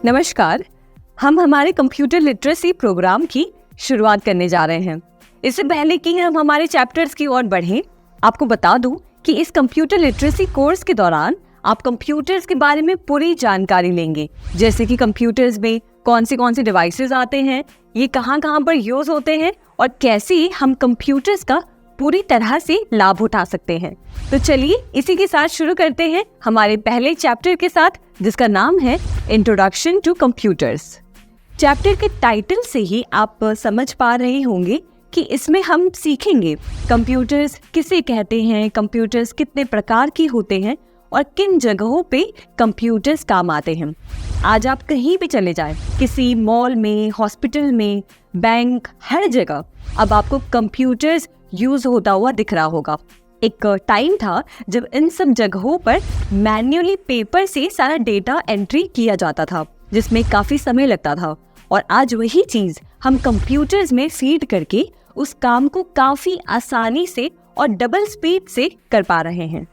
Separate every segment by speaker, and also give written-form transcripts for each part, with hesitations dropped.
Speaker 1: नमस्कार। हम हमारे कंप्यूटर लिटरेसी प्रोग्राम की शुरुआत करने जा रहे हैं। इससे पहले कि हम हमारे चैप्टर्स की ओर बढ़ें, आपको बता दूं कि इस कंप्यूटर लिटरेसी कोर्स के दौरान आप कंप्यूटर्स के बारे में पूरी जानकारी लेंगे, जैसे कि कंप्यूटर्स में कौन से डिवाइसेस आते हैं, ये कहाँ पर यूज होते हैं और कैसे हम कंप्यूटर्स का पूरी तरह से लाभ उठा सकते हैं। तो चलिए इसी के साथ शुरू करते हैं हमारे पहले चैप्टर के साथ, जिसका नाम है इंट्रोडक्शन टू कंप्यूटर्स। चैप्टर के टाइटल से ही आप समझ पा रहे होंगे कि इसमें हम सीखेंगे कंप्यूटर्स किसे कहते हैं, कंप्यूटर्स कितने प्रकार के होते हैं और किन जगहों पे कंप्यूटर्स काम आते हैं। आज आप कहीं भी चले जाएं, किसी मॉल में, हॉस्पिटल में, बैंक, हर जगह अब आपको कंप्यूटर्स यूज होता हुआ दिख रहा होगा। एक टाइम था जब इन सब जगहों पर मैन्युअली पेपर से सारा डेटा एंट्री किया जाता था, जिसमें काफी समय लगता था, और आज वही चीज हम कंप्यूटर्स में फीड करके उस काम को काफी आसानी से और डबल स्पीड से कर पा रहे हैं।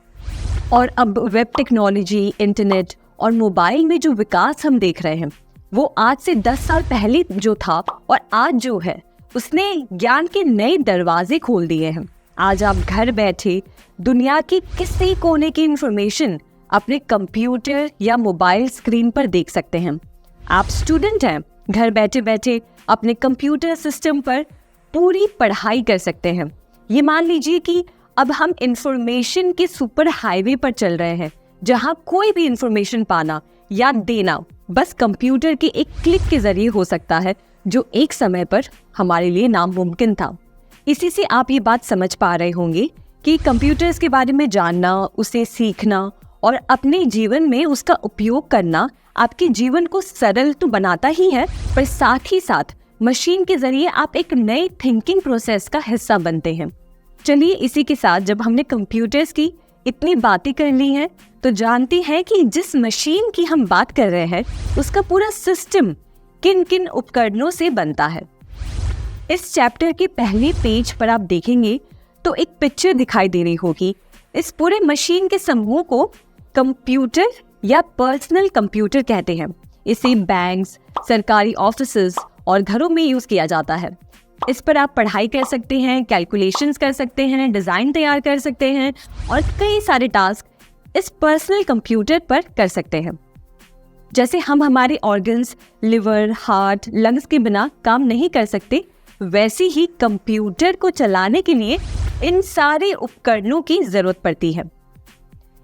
Speaker 1: और अब वेब टेक्नोलॉजी, इंटरनेट और मोबाइल में जो विकास हम देख रहे हैं, वो आज से 10 साल पहले जो था और आज जो है, उसने ज्ञान के नए दरवाजे खोल दिए हैं। आज आप घर बैठे दुनिया के किसी कोने की इंफॉर्मेशन अपने कंप्यूटर या मोबाइल स्क्रीन पर देख सकते हैं। आप स्टूडेंट हैं, घर बैठे बैठे अपने कंप्यूटर सिस्टम पर पूरी पढ़ाई कर सकते हैं। ये मान लीजिए कि अब हम इंफॉर्मेशन के सुपर हाईवे पर चल रहे हैं, जहां कोई भी इंफॉर्मेशन पाना या देना बस कंप्यूटर के एक क्लिक के जरिए हो सकता है, जो एक समय पर हमारे लिए नामुमकिन था। इसी से आप ये बात समझ पा रहे होंगे कि कंप्यूटर्स के बारे में जानना, उसे सीखना और अपने जीवन में उसका उपयोग करना आपके जीवन को सरल तो बनाता ही है, पर साथ ही साथ मशीन के जरिए आप एक नए थिंकिंग प्रोसेस का हिस्सा बनते हैं। चलिए इसी के साथ जब हमने कंप्यूटर्स की इतनी बातें कर ली हैं, तो जानते हैं कि जिस मशीन की हम बात कर रहे हैं, उसका पूरा सिस्टम किन किन उपकरणों से बनता है। इस चैप्टर के पहले पेज पर आप देखेंगे तो एक पिक्चर दिखाई दे रही होगी। इस पूरे मशीन के समूह को कंप्यूटर या पर्सनल कंप्यूटर कहते हैं। इसे बैंक्स, सरकारी ऑफिसेज और घरों में यूज किया जाता है। इस पर आप पढ़ाई कर सकते हैं, कैलकुलेशंस कर सकते हैं, डिजाइन तैयार कर सकते हैं और कई सारे टास्क इस पर्सनल कंप्यूटर पर कर सकते हैं। जैसे हम हमारे ऑर्गन्स, लिवर, हार्ट, लंग्स के बिना काम नहीं कर सकते, वैसे ही कंप्यूटर को चलाने के लिए इन सारे उपकरणों की जरूरत पड़ती है।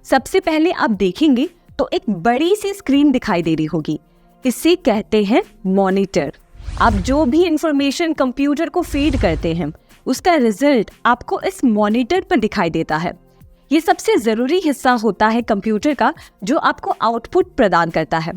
Speaker 1: सबसे पहले आप देखेंगे तो एक बड़ी सी स्क्रीन दिखाई दे रही होगी। इसे कहते हैं मॉनिटर। आप जो भी इंफॉर्मेशन कंप्यूटर को फीड करते हैं, उसका रिजल्ट आपको इस मॉनिटर पर दिखाई देता है। ये सबसे जरूरी हिस्सा होता है कंप्यूटर का, जो आपको आउटपुट प्रदान करता है।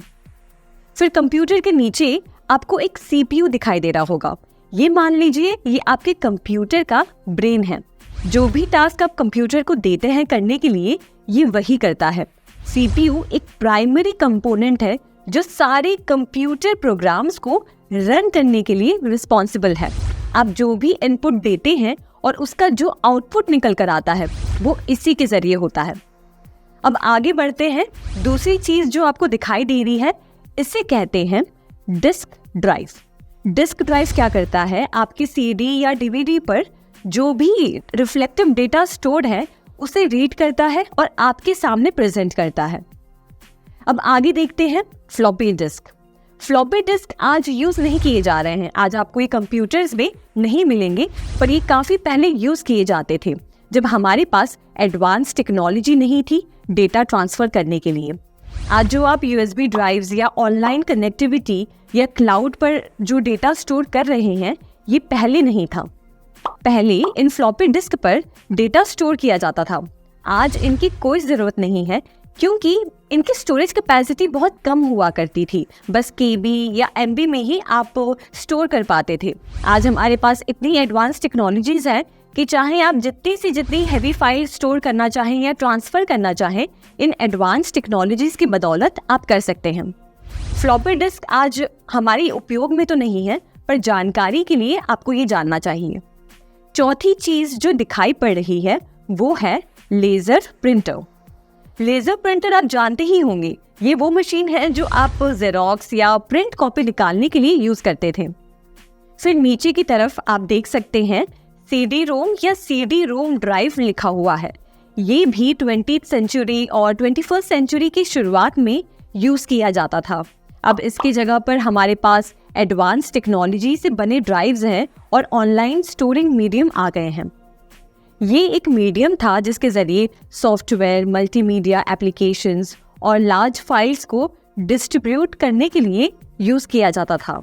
Speaker 1: फिर कंप्यूटर के नीचे आपको एक सीपीयू दिखाई दे रहा होगा। ये मान लीजिए ये आपके कंप्यूटर का ब्रेन है। जो भी टास्क आप कंप्यूटर को देते हैं करने के लिए, ये वही करता है। सीपीयू एक प्राइमरी कंपोनेंट है जो सारे कंप्यूटर प्रोग्राम्स को रन करने के लिए रिस्पॉन्सिबल है। आप जो भी इनपुट देते हैं और उसका जो आउटपुट निकल कर आता है, वो इसी के जरिए होता है। अब आगे बढ़ते हैं। दूसरी चीज जो आपको दिखाई दे रही है, इसे कहते हैं डिस्क ड्राइव। डिस्क ड्राइव क्या करता है, आपकी सीडी या डीवीडी पर जो भी रिफ्लेक्टिव डेटा स्टोर्ड है, उसे रीड करता है और आपके सामने प्रेजेंट करता है। अब आगे देखते हैं फ्लॉपी डिस्क। फ्लॉपी डिस्क आज यूज नहीं किए जा रहे हैं। आज आपको ये कंप्यूटर्स में नहीं मिलेंगे, पर ये काफी पहले यूज किए जाते थे, जब हमारे पास एडवांस टेक्नोलॉजी नहीं थी डेटा ट्रांसफर करने के लिए। आज जो आप यूएसबी ड्राइव्स या ऑनलाइन कनेक्टिविटी या क्लाउड पर जो डेटा स्टोर कर रहे हैं, ये पहले नहीं था। पहले इन फ्लॉपी डिस्क पर डेटा स्टोर किया जाता था। आज इनकी कोई ज़रूरत नहीं है, क्योंकि इनकी स्टोरेज कैपेसिटी बहुत कम हुआ करती थी। बस केबी या एमबी में ही आप स्टोर कर पाते थे। आज हमारे पास इतनी एडवांस टेक्नोलॉजीज हैं कि चाहे आप जितनी से जितनी हैवी फाइल स्टोर करना चाहें या ट्रांसफ़र करना चाहें, इन एडवांस टेक्नोलॉजीज की बदौलत आप कर सकते हैं। फ्लॉपी डिस्क आज हमारे उपयोग में तो नहीं है, पर जानकारी के लिए आपको ये जानना चाहिए। चौथी चीज़ जो दिखाई पड़ रही है, वो है लेज़र प्रिंटर। लेजर प्रिंटर आप जानते ही होंगे, ये वो मशीन है जो आप जेरोक्स या प्रिंट कॉपी निकालने के लिए यूज करते थे। फिर नीचे की तरफ आप देख सकते हैं सीडी रोम या सीडी रोम ड्राइव लिखा हुआ है। ये भी 20th सेंचुरी और 21st सेंचुरी की शुरुआत में यूज किया जाता था। अब इसकी जगह पर हमारे पास एडवांस टेक्नोलॉजी से बने ड्राइव्स हैं और ऑनलाइन स्टोरिंग मीडियम आ गए हैं। ये एक मीडियम था जिसके जरिए सॉफ्टवेयर, मल्टीमीडिया एप्लीकेशंस और लार्ज फाइल्स को डिस्ट्रीब्यूट करने के लिए यूज किया जाता था।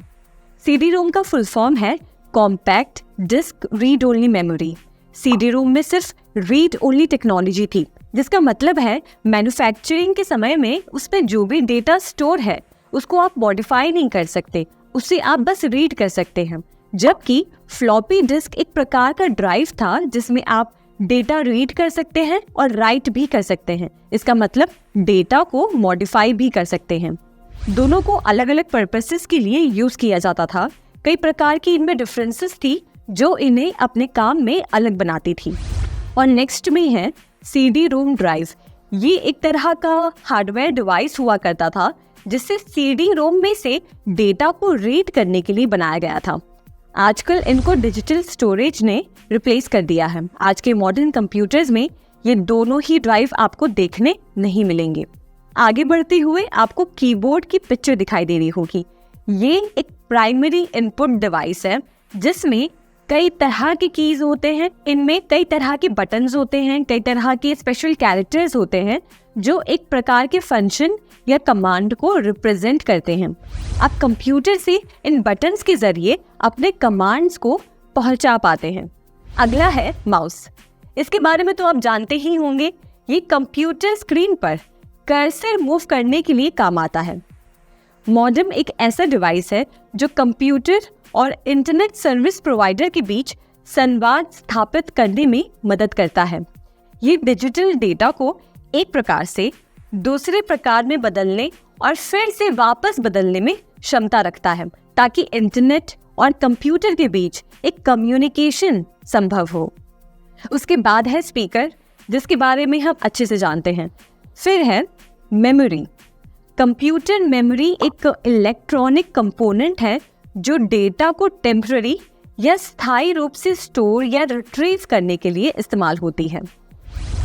Speaker 1: सीडी रोम का फुल फॉर्म है compact disc read only memory. CD ROM में सिर्फ रीड ओनली टेक्नोलॉजी थी, जिसका मतलब है मैन्युफैक्चरिंग के समय में उसमें जो भी डेटा स्टोर है उसको आप मॉडिफाई नहीं कर सकते, उससे आप बस रीड कर सकते हैं। जबकि फ्लॉपी डिस्क एक प्रकार का ड्राइव था जिसमें आप डेटा रीड कर सकते हैं और राइट भी कर सकते हैं। इसका मतलब डेटा को मॉडिफाई भी कर सकते हैं। दोनों को अलग अलग पर्पसेस के लिए यूज किया जाता था। कई प्रकार की इनमें डिफरेंसेस थी जो इन्हें अपने काम में अलग बनाती थी। और नेक्स्ट में है सीडी रोम ड्राइव। ये एक तरह का हार्डवेयर डिवाइस हुआ करता था जिससे सीडी रोम में से डेटा को रीड करने के लिए बनाया गया था। आजकल इनको डिजिटल स्टोरेज ने रिप्लेस कर दिया है। आज के मॉडर्न कंप्यूटर्स में ये दोनों ही ड्राइव आपको देखने नहीं मिलेंगे। आगे बढ़ते हुए आपको कीबोर्ड की पिक्चर दिखाई दे रही होगी। ये एक प्राइमरी इनपुट डिवाइस है जिसमें कई तरह के कीज होते हैं। इनमें कई तरह के बटन्स होते हैं, कई तरह के स्पेशल कैरेक्टर्स होते हैं जो एक प्रकार के फंक्शन या कमांड को रिप्रेजेंट करते हैं। आप कंप्यूटर से इन बटन्स के जरिए अपने कमांड्स को पहुंचा पाते हैं। अगला है माउस। इसके बारे में तो आप जानते ही होंगे। ये कंप्यूटर स्क्रीन पर कर्सर मूव करने के लिए काम आता है। मॉडेम एक ऐसा डिवाइस है जो कंप्यूटर और इंटरनेट सर्विस प्रोवाइडर के बीच संवाद स्थापित करने में मदद करता है। ये डिजिटल डेटा को एक प्रकार से दूसरे प्रकार में बदलने और फिर से वापस बदलने में क्षमता रखता है ताकि इंटरनेट और कंप्यूटर के बीच एक कम्युनिकेशन संभव हो। उसके बाद है स्पीकर, जिसके बारे में हम अच्छे से जानते हैं। फिर है मेमोरी। कंप्यूटर मेमोरी एक इलेक्ट्रॉनिक कंपोनेंट है जो डेटा को टेम्पररी या स्थायी रूप से स्टोर या रिट्रीव करने के लिए इस्तेमाल होती है।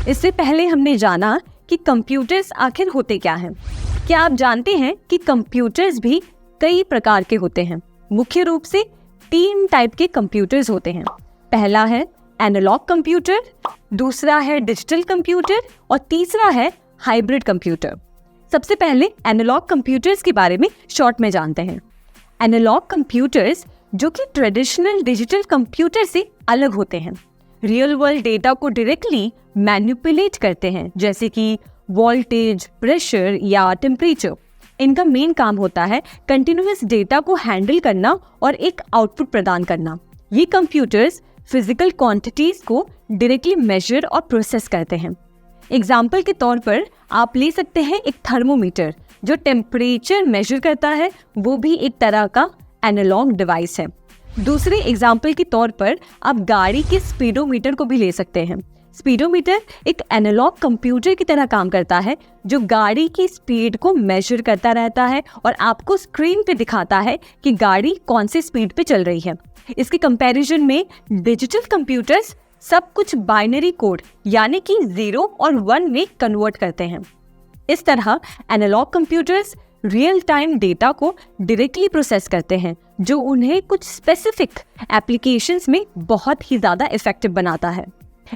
Speaker 1: इससे पहले हमने जाना कि कंप्यूटर्स आखिर होते क्या हैं। क्या आप जानते हैं कि कंप्यूटर्स भी कई प्रकार के होते हैं? मुख्य रूप से 3 टाइप के कंप्यूटर्स होते हैं। पहला है एनालॉग कंप्यूटर, दूसरा है डिजिटल कंप्यूटर और तीसरा है हाइब्रिड कंप्यूटर। सबसे पहले एनालॉग कंप्यूटर्स के बारे में शॉर्ट में जानते हैं। एनालॉग कंप्यूटर्स जो कि ट्रेडिशनल डिजिटल कंप्यूटर से अलग होते हैं, रियल वर्ल्ड डेटा को डायरेक्टली मैनिपुलेट करते हैं, जैसे कि वोल्टेज, प्रेशर या टेम्परेचर। इनका मेन काम होता है कंटिन्यूअस डेटा को हैंडल करना और एक आउटपुट प्रदान करना। ये कंप्यूटर्स फिजिकल क्वांटिटीज को डायरेक्टली मेजर और प्रोसेस करते हैं। एग्जाम्पल के तौर पर आप ले सकते हैं एक थर्मोमीटर जो टेम्परेचर मेजर करता है, वो भी एक तरह का एनालॉग डिवाइस है। दूसरे एग्जाम्पल के तौर पर आप गाड़ी के स्पीडोमीटर को भी ले सकते हैं। स्पीडोमीटर एक एनालॉग कंप्यूटर की तरह काम करता है जो गाड़ी की स्पीड को मेजर करता रहता है और आपको स्क्रीन पे दिखाता है कि गाड़ी कौन सी स्पीड पे चल रही है। इसके कंपैरिजन में डिजिटल कंप्यूटर्स सब कुछ बाइनरी कोड यानी कि 0 और 1 में कन्वर्ट करते हैं। इस तरह analogue computers real time data को डायरेक्टली प्रोसेस करते हैं जो उन्हें कुछ स्पेसिफिक एप्लीकेशंस में बहुत ही ज़्यादा इफेक्टिव बनाता है।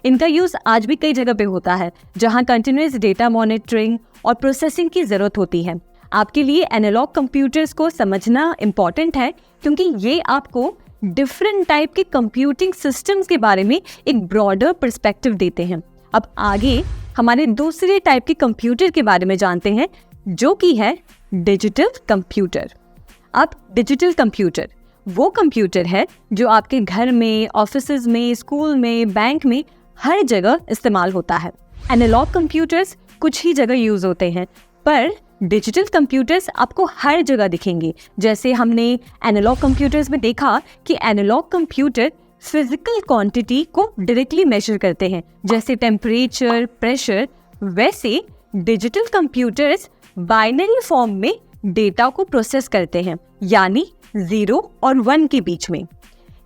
Speaker 1: इनका यूज़ आज भी कई जगह पे होता है जहां कंटिन्यूअस डेटा मॉनिटरिंग और प्रोसेसिंग की ज़रूरत होती है। आपके लिए एनालॉग कंप्यूटर्स को समझना इम्पॉर्टेंट है क्योंकि ये आपको डिफरेंट टाइप के कंप्यूटिंग सिस्टम्स के बारे में एक ब्रॉडर पर्सपेक्टिव देते हैं। अब आगे हमारे दूसरे टाइप के कंप्यूटर के बारे में जानते हैं जो कि है डिजिटल कंप्यूटर। अब डिजिटल कंप्यूटर वो कंप्यूटर है जो आपके घर में, ऑफिसेज में, स्कूल में, बैंक में हर जगह इस्तेमाल होता है। एनालॉग कंप्यूटर्स कुछ ही जगह यूज होते हैं पर डिजिटल कंप्यूटर्स आपको हर जगह दिखेंगे। जैसे हमने एनालॉग कंप्यूटर्स में देखा कि एनालॉग कंप्यूटर फिजिकल क्वांटिटी को डायरेक्टली मेजर करते हैं जैसे टेम्परेचर, प्रेशर, वैसे डिजिटल कंप्यूटर्स बाइनरी फॉर्म में डेटा को प्रोसेस करते हैं, यानी 0 और 1 के बीच में।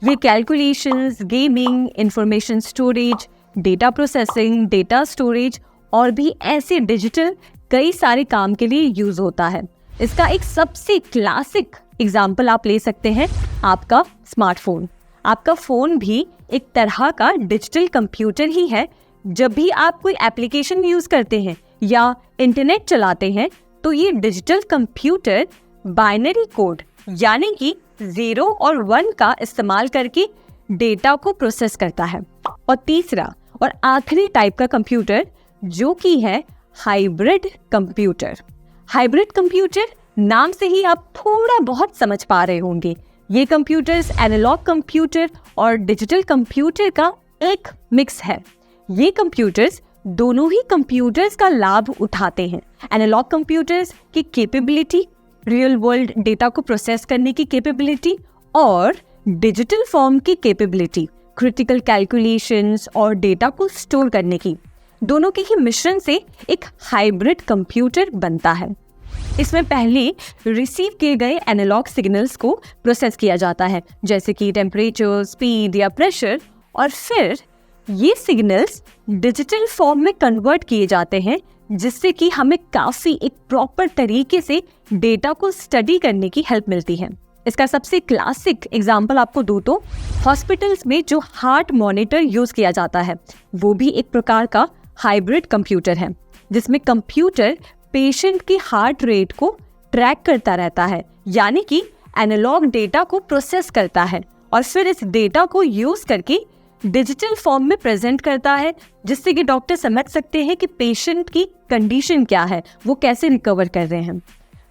Speaker 1: वे calculations, gaming, information storage, data processing, data storage और भी ऐसे डिजिटल कई सारे काम के लिए यूज होता है। इसका एक सबसे क्लासिक एग्जाम्पल आप ले सकते हैं आपका स्मार्टफोन। आपका फ़ोन भी एक तरह का डिजिटल कंप्यूटर ही है। जब भी आप कोई एप्लीकेशन यूज करते हैं या इंटरनेट चलाते हैं तो ये डिजिटल कंप्यूटर बाइनरी कोड यानी कि 0 और 1 का इस्तेमाल करके डेटा को प्रोसेस करता है। और तीसरा और आखिरी टाइप का कंप्यूटर जो कि है हाइब्रिड कंप्यूटर। हाइब्रिड कंप्यूटर नाम से ही आप थोड़ा बहुत समझ पा रहे होंगे। ये कंप्यूटर्स एनालॉग कंप्यूटर और डिजिटल कंप्यूटर का एक मिक्स है। ये कंप्यूटर्स दोनों ही कंप्यूटर्स का लाभ उठाते हैं। एनालॉग कंप्यूटर्स की कैपेबिलिटी, रियल वर्ल्ड डेटा को प्रोसेस करने की कैपेबिलिटी, और डिजिटल फॉर्म की कैपेबिलिटी, क्रिटिकल कैलकुलेशंस और डेटा को स्टोर करने की, दोनों के ही मिश्रण से एक हाइब्रिड कंप्यूटर बनता है। इसमें पहले रिसीव किए गए एनालॉग सिग्नल्स को प्रोसेस किया जाता है, जैसे कि टेम्परेचर, स्पीड या प्रेशर, और फिर ये सिग्नल्स डिजिटल फॉर्म में कन्वर्ट किए जाते हैं, जिससे कि हमें काफ़ी एक प्रॉपर तरीके से डेटा को स्टडी करने की हेल्प मिलती है। इसका सबसे क्लासिक एग्जाम्पल आपको दूं तो हॉस्पिटल्स में जो हार्ट मॉनिटर यूज किया जाता है वो भी एक प्रकार का हाइब्रिड कंप्यूटर है, जिसमें कंप्यूटर पेशेंट की हार्ट रेट को ट्रैक करता रहता है, यानी कि एनालॉग डेटा को प्रोसेस करता है और फिर इस डेटा को यूज करके डिजिटल फॉर्म में प्रेजेंट करता है, जिससे कि डॉक्टर समझ सकते हैं कि पेशेंट की कंडीशन क्या है, वो कैसे रिकवर कर रहे हैं।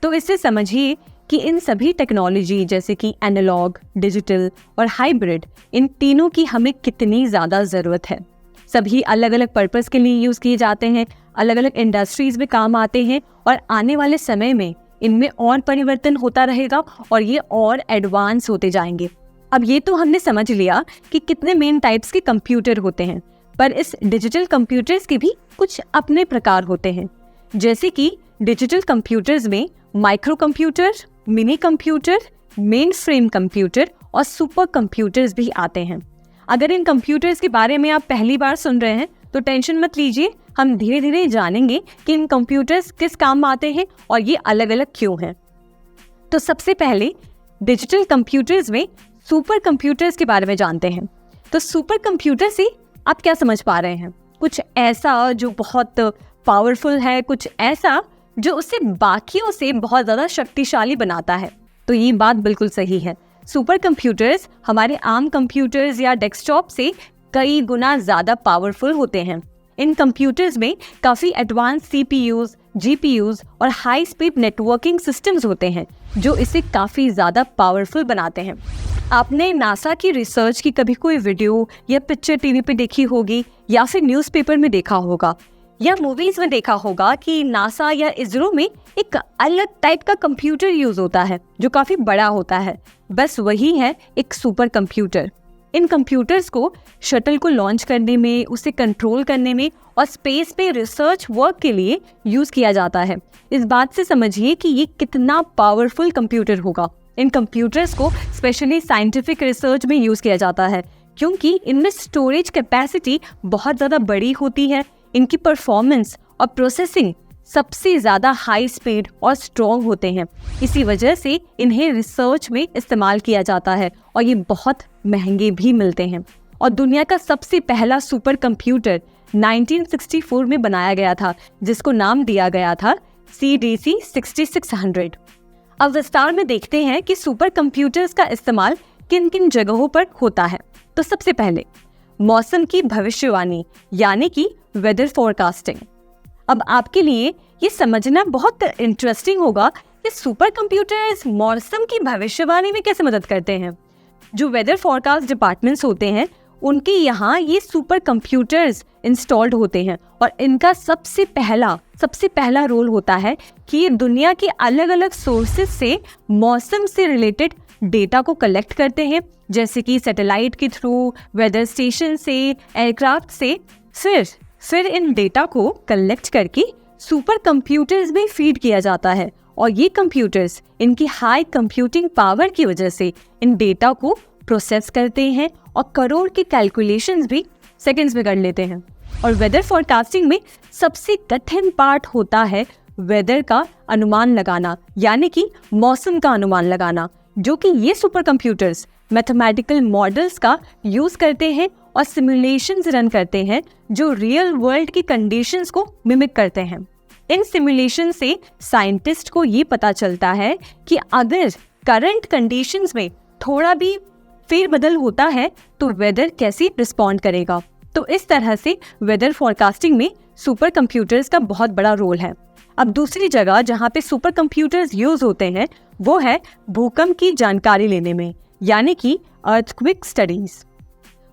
Speaker 1: तो इससे समझिए कि इन सभी टेक्नोलॉजी जैसे कि एनालॉग, डिजिटल और हाइब्रिड, इन तीनों की हमें कितनी ज़्यादा ज़रूरत है। सभी अलग अलग पर्पस के लिए यूज़ किए जाते हैं, अलग अलग इंडस्ट्रीज़ में काम आते हैं और आने वाले समय में इनमें और परिवर्तन होता रहेगा और ये और एडवांस होते जाएंगे। अब ये तो हमने समझ लिया कि कितने मेन टाइप्स के कंप्यूटर होते हैं, पर इस डिजिटल कंप्यूटर्स के भी कुछ अपने प्रकार होते हैं। जैसे कि डिजिटल कंप्यूटर्स में micro computer, mini computer, main frame computer और सुपर कंप्यूटर्स भी आते हैं। अगर इन कंप्यूटर्स के बारे में आप पहली बार सुन रहे हैं तो टेंशन मत लीजिए, हम धीरे धीरे जानेंगे कि इन कंप्यूटर्स किस काम में आते हैं और ये अलग अलग क्यों हैं। तो सबसे पहले डिजिटल कंप्यूटर्स में सुपर कंप्यूटर्स के बारे में जानते हैं। तो सुपर कंप्यूटर से आप क्या समझ पा रहे हैं? कुछ ऐसा जो बहुत पावरफुल है, कुछ ऐसा जो उससे बाकियों से बहुत ज़्यादा शक्तिशाली बनाता है। तो ये बात बिल्कुल सही है। सुपर कंप्यूटर्स हमारे आम कंप्यूटर्स या डेस्कटॉप से कई गुना ज़्यादा पावरफुल होते हैं। इन कंप्यूटर्स में काफ़ी एडवांस CPUs, GPUs और हाई स्पीड नेटवर्किंग सिस्टम्स होते हैं, जो इसे काफ़ी ज़्यादा पावरफुल बनाते हैं। आपने नासा की रिसर्च की कभी कोई वीडियो या पिक्चर टीवी पे देखी होगी, या फिर न्यूज़पेपर में देखा होगा, या मूवीज में देखा होगा कि नासा या इसरो में एक अलग टाइप का कंप्यूटर यूज होता है जो काफी बड़ा होता है। बस वही है एक सुपर कंप्यूटर। इन कंप्यूटर्स को शटल को लॉन्च करने में, उसे कंट्रोल करने में और स्पेस पे रिसर्च वर्क के लिए यूज किया जाता है। इस बात से समझिए कि ये कितना पावरफुल कंप्यूटर होगा। इन कंप्यूटर्स को स्पेशली साइंटिफिक रिसर्च में यूज किया जाता है, क्योंकि इनमें स्टोरेज कैपेसिटी बहुत ज़्यादा बड़ी होती है। इनकी परफॉर्मेंस और प्रोसेसिंग सबसे ज़्यादा हाई स्पीड और स्ट्रॉन्ग होते हैं। इसी वजह से इन्हें रिसर्च में इस्तेमाल किया जाता है और ये बहुत महंगे भी मिलते हैं। और दुनिया का सबसे पहला सुपर कंप्यूटर 1964 में बनाया गया था, जिसको नाम दिया गया था CDC 6600। अब विस्तार में देखते हैं कि सुपर कंप्यूटर्स का इस्तेमाल किन किन जगहों पर होता है। तो सबसे पहले मौसम की भविष्यवाणी यानी कि वेदर फोरकास्टिंग। अब आपके लिए ये समझना बहुत इंटरेस्टिंग होगा कि सुपर कंप्यूटर्स मौसम की भविष्यवाणी में कैसे मदद करते हैं। जो वेदर फोरकास्ट डिपार्टमेंट्स होते हैं उनके यहाँ ये सुपर कंप्यूटर्स इंस्टॉल्ड होते हैं और इनका सबसे पहला रोल होता है कि ये दुनिया के अलग अलग सोर्सेज से मौसम से रिलेटेड डेटा को कलेक्ट करते हैं, जैसे कि सैटेलाइट के थ्रू, वेदर स्टेशन से, एयरक्राफ्ट से। फिर इन डेटा को कलेक्ट करके सुपर कंप्यूटर्स में फीड किया जाता है और ये कंप्यूटर्स इनकी हाई कंप्यूटिंग पावर की वजह से इन डेटा को प्रोसेस करते हैं और करोड़ के कैलकुलेशंस भी सेकंड्स में कर लेते हैं। और वेदर फोरकास्टिंग में सबसे कठिन पार्ट होता है वेदर का अनुमान लगाना, यानी कि मौसम का अनुमान लगाना, जो कि ये सुपर कंप्यूटर्स मैथमेटिकल मॉडल्स का यूज करते हैं और सिमुलेशंस रन करते हैं जो रियल वर्ल्ड की कंडीशंस को मिमिक करते हैं। इन सिमुलेशन से साइंटिस्ट को ये पता चलता है कि अगर करंट कंडीशंस में थोड़ा भी फेरबदल होता है तो वेदर कैसे रिस्पॉन्ड करेगा। तो इस तरह से वेदर फोरकास्टिंग में सुपर कंप्यूटर्स का बहुत बड़ा रोल है। अब दूसरी जगह जहाँ पे सुपर कंप्यूटर्स यूज होते हैं वो है भूकंप की जानकारी लेने में, यानी कि अर्थक्वेक स्टडीज।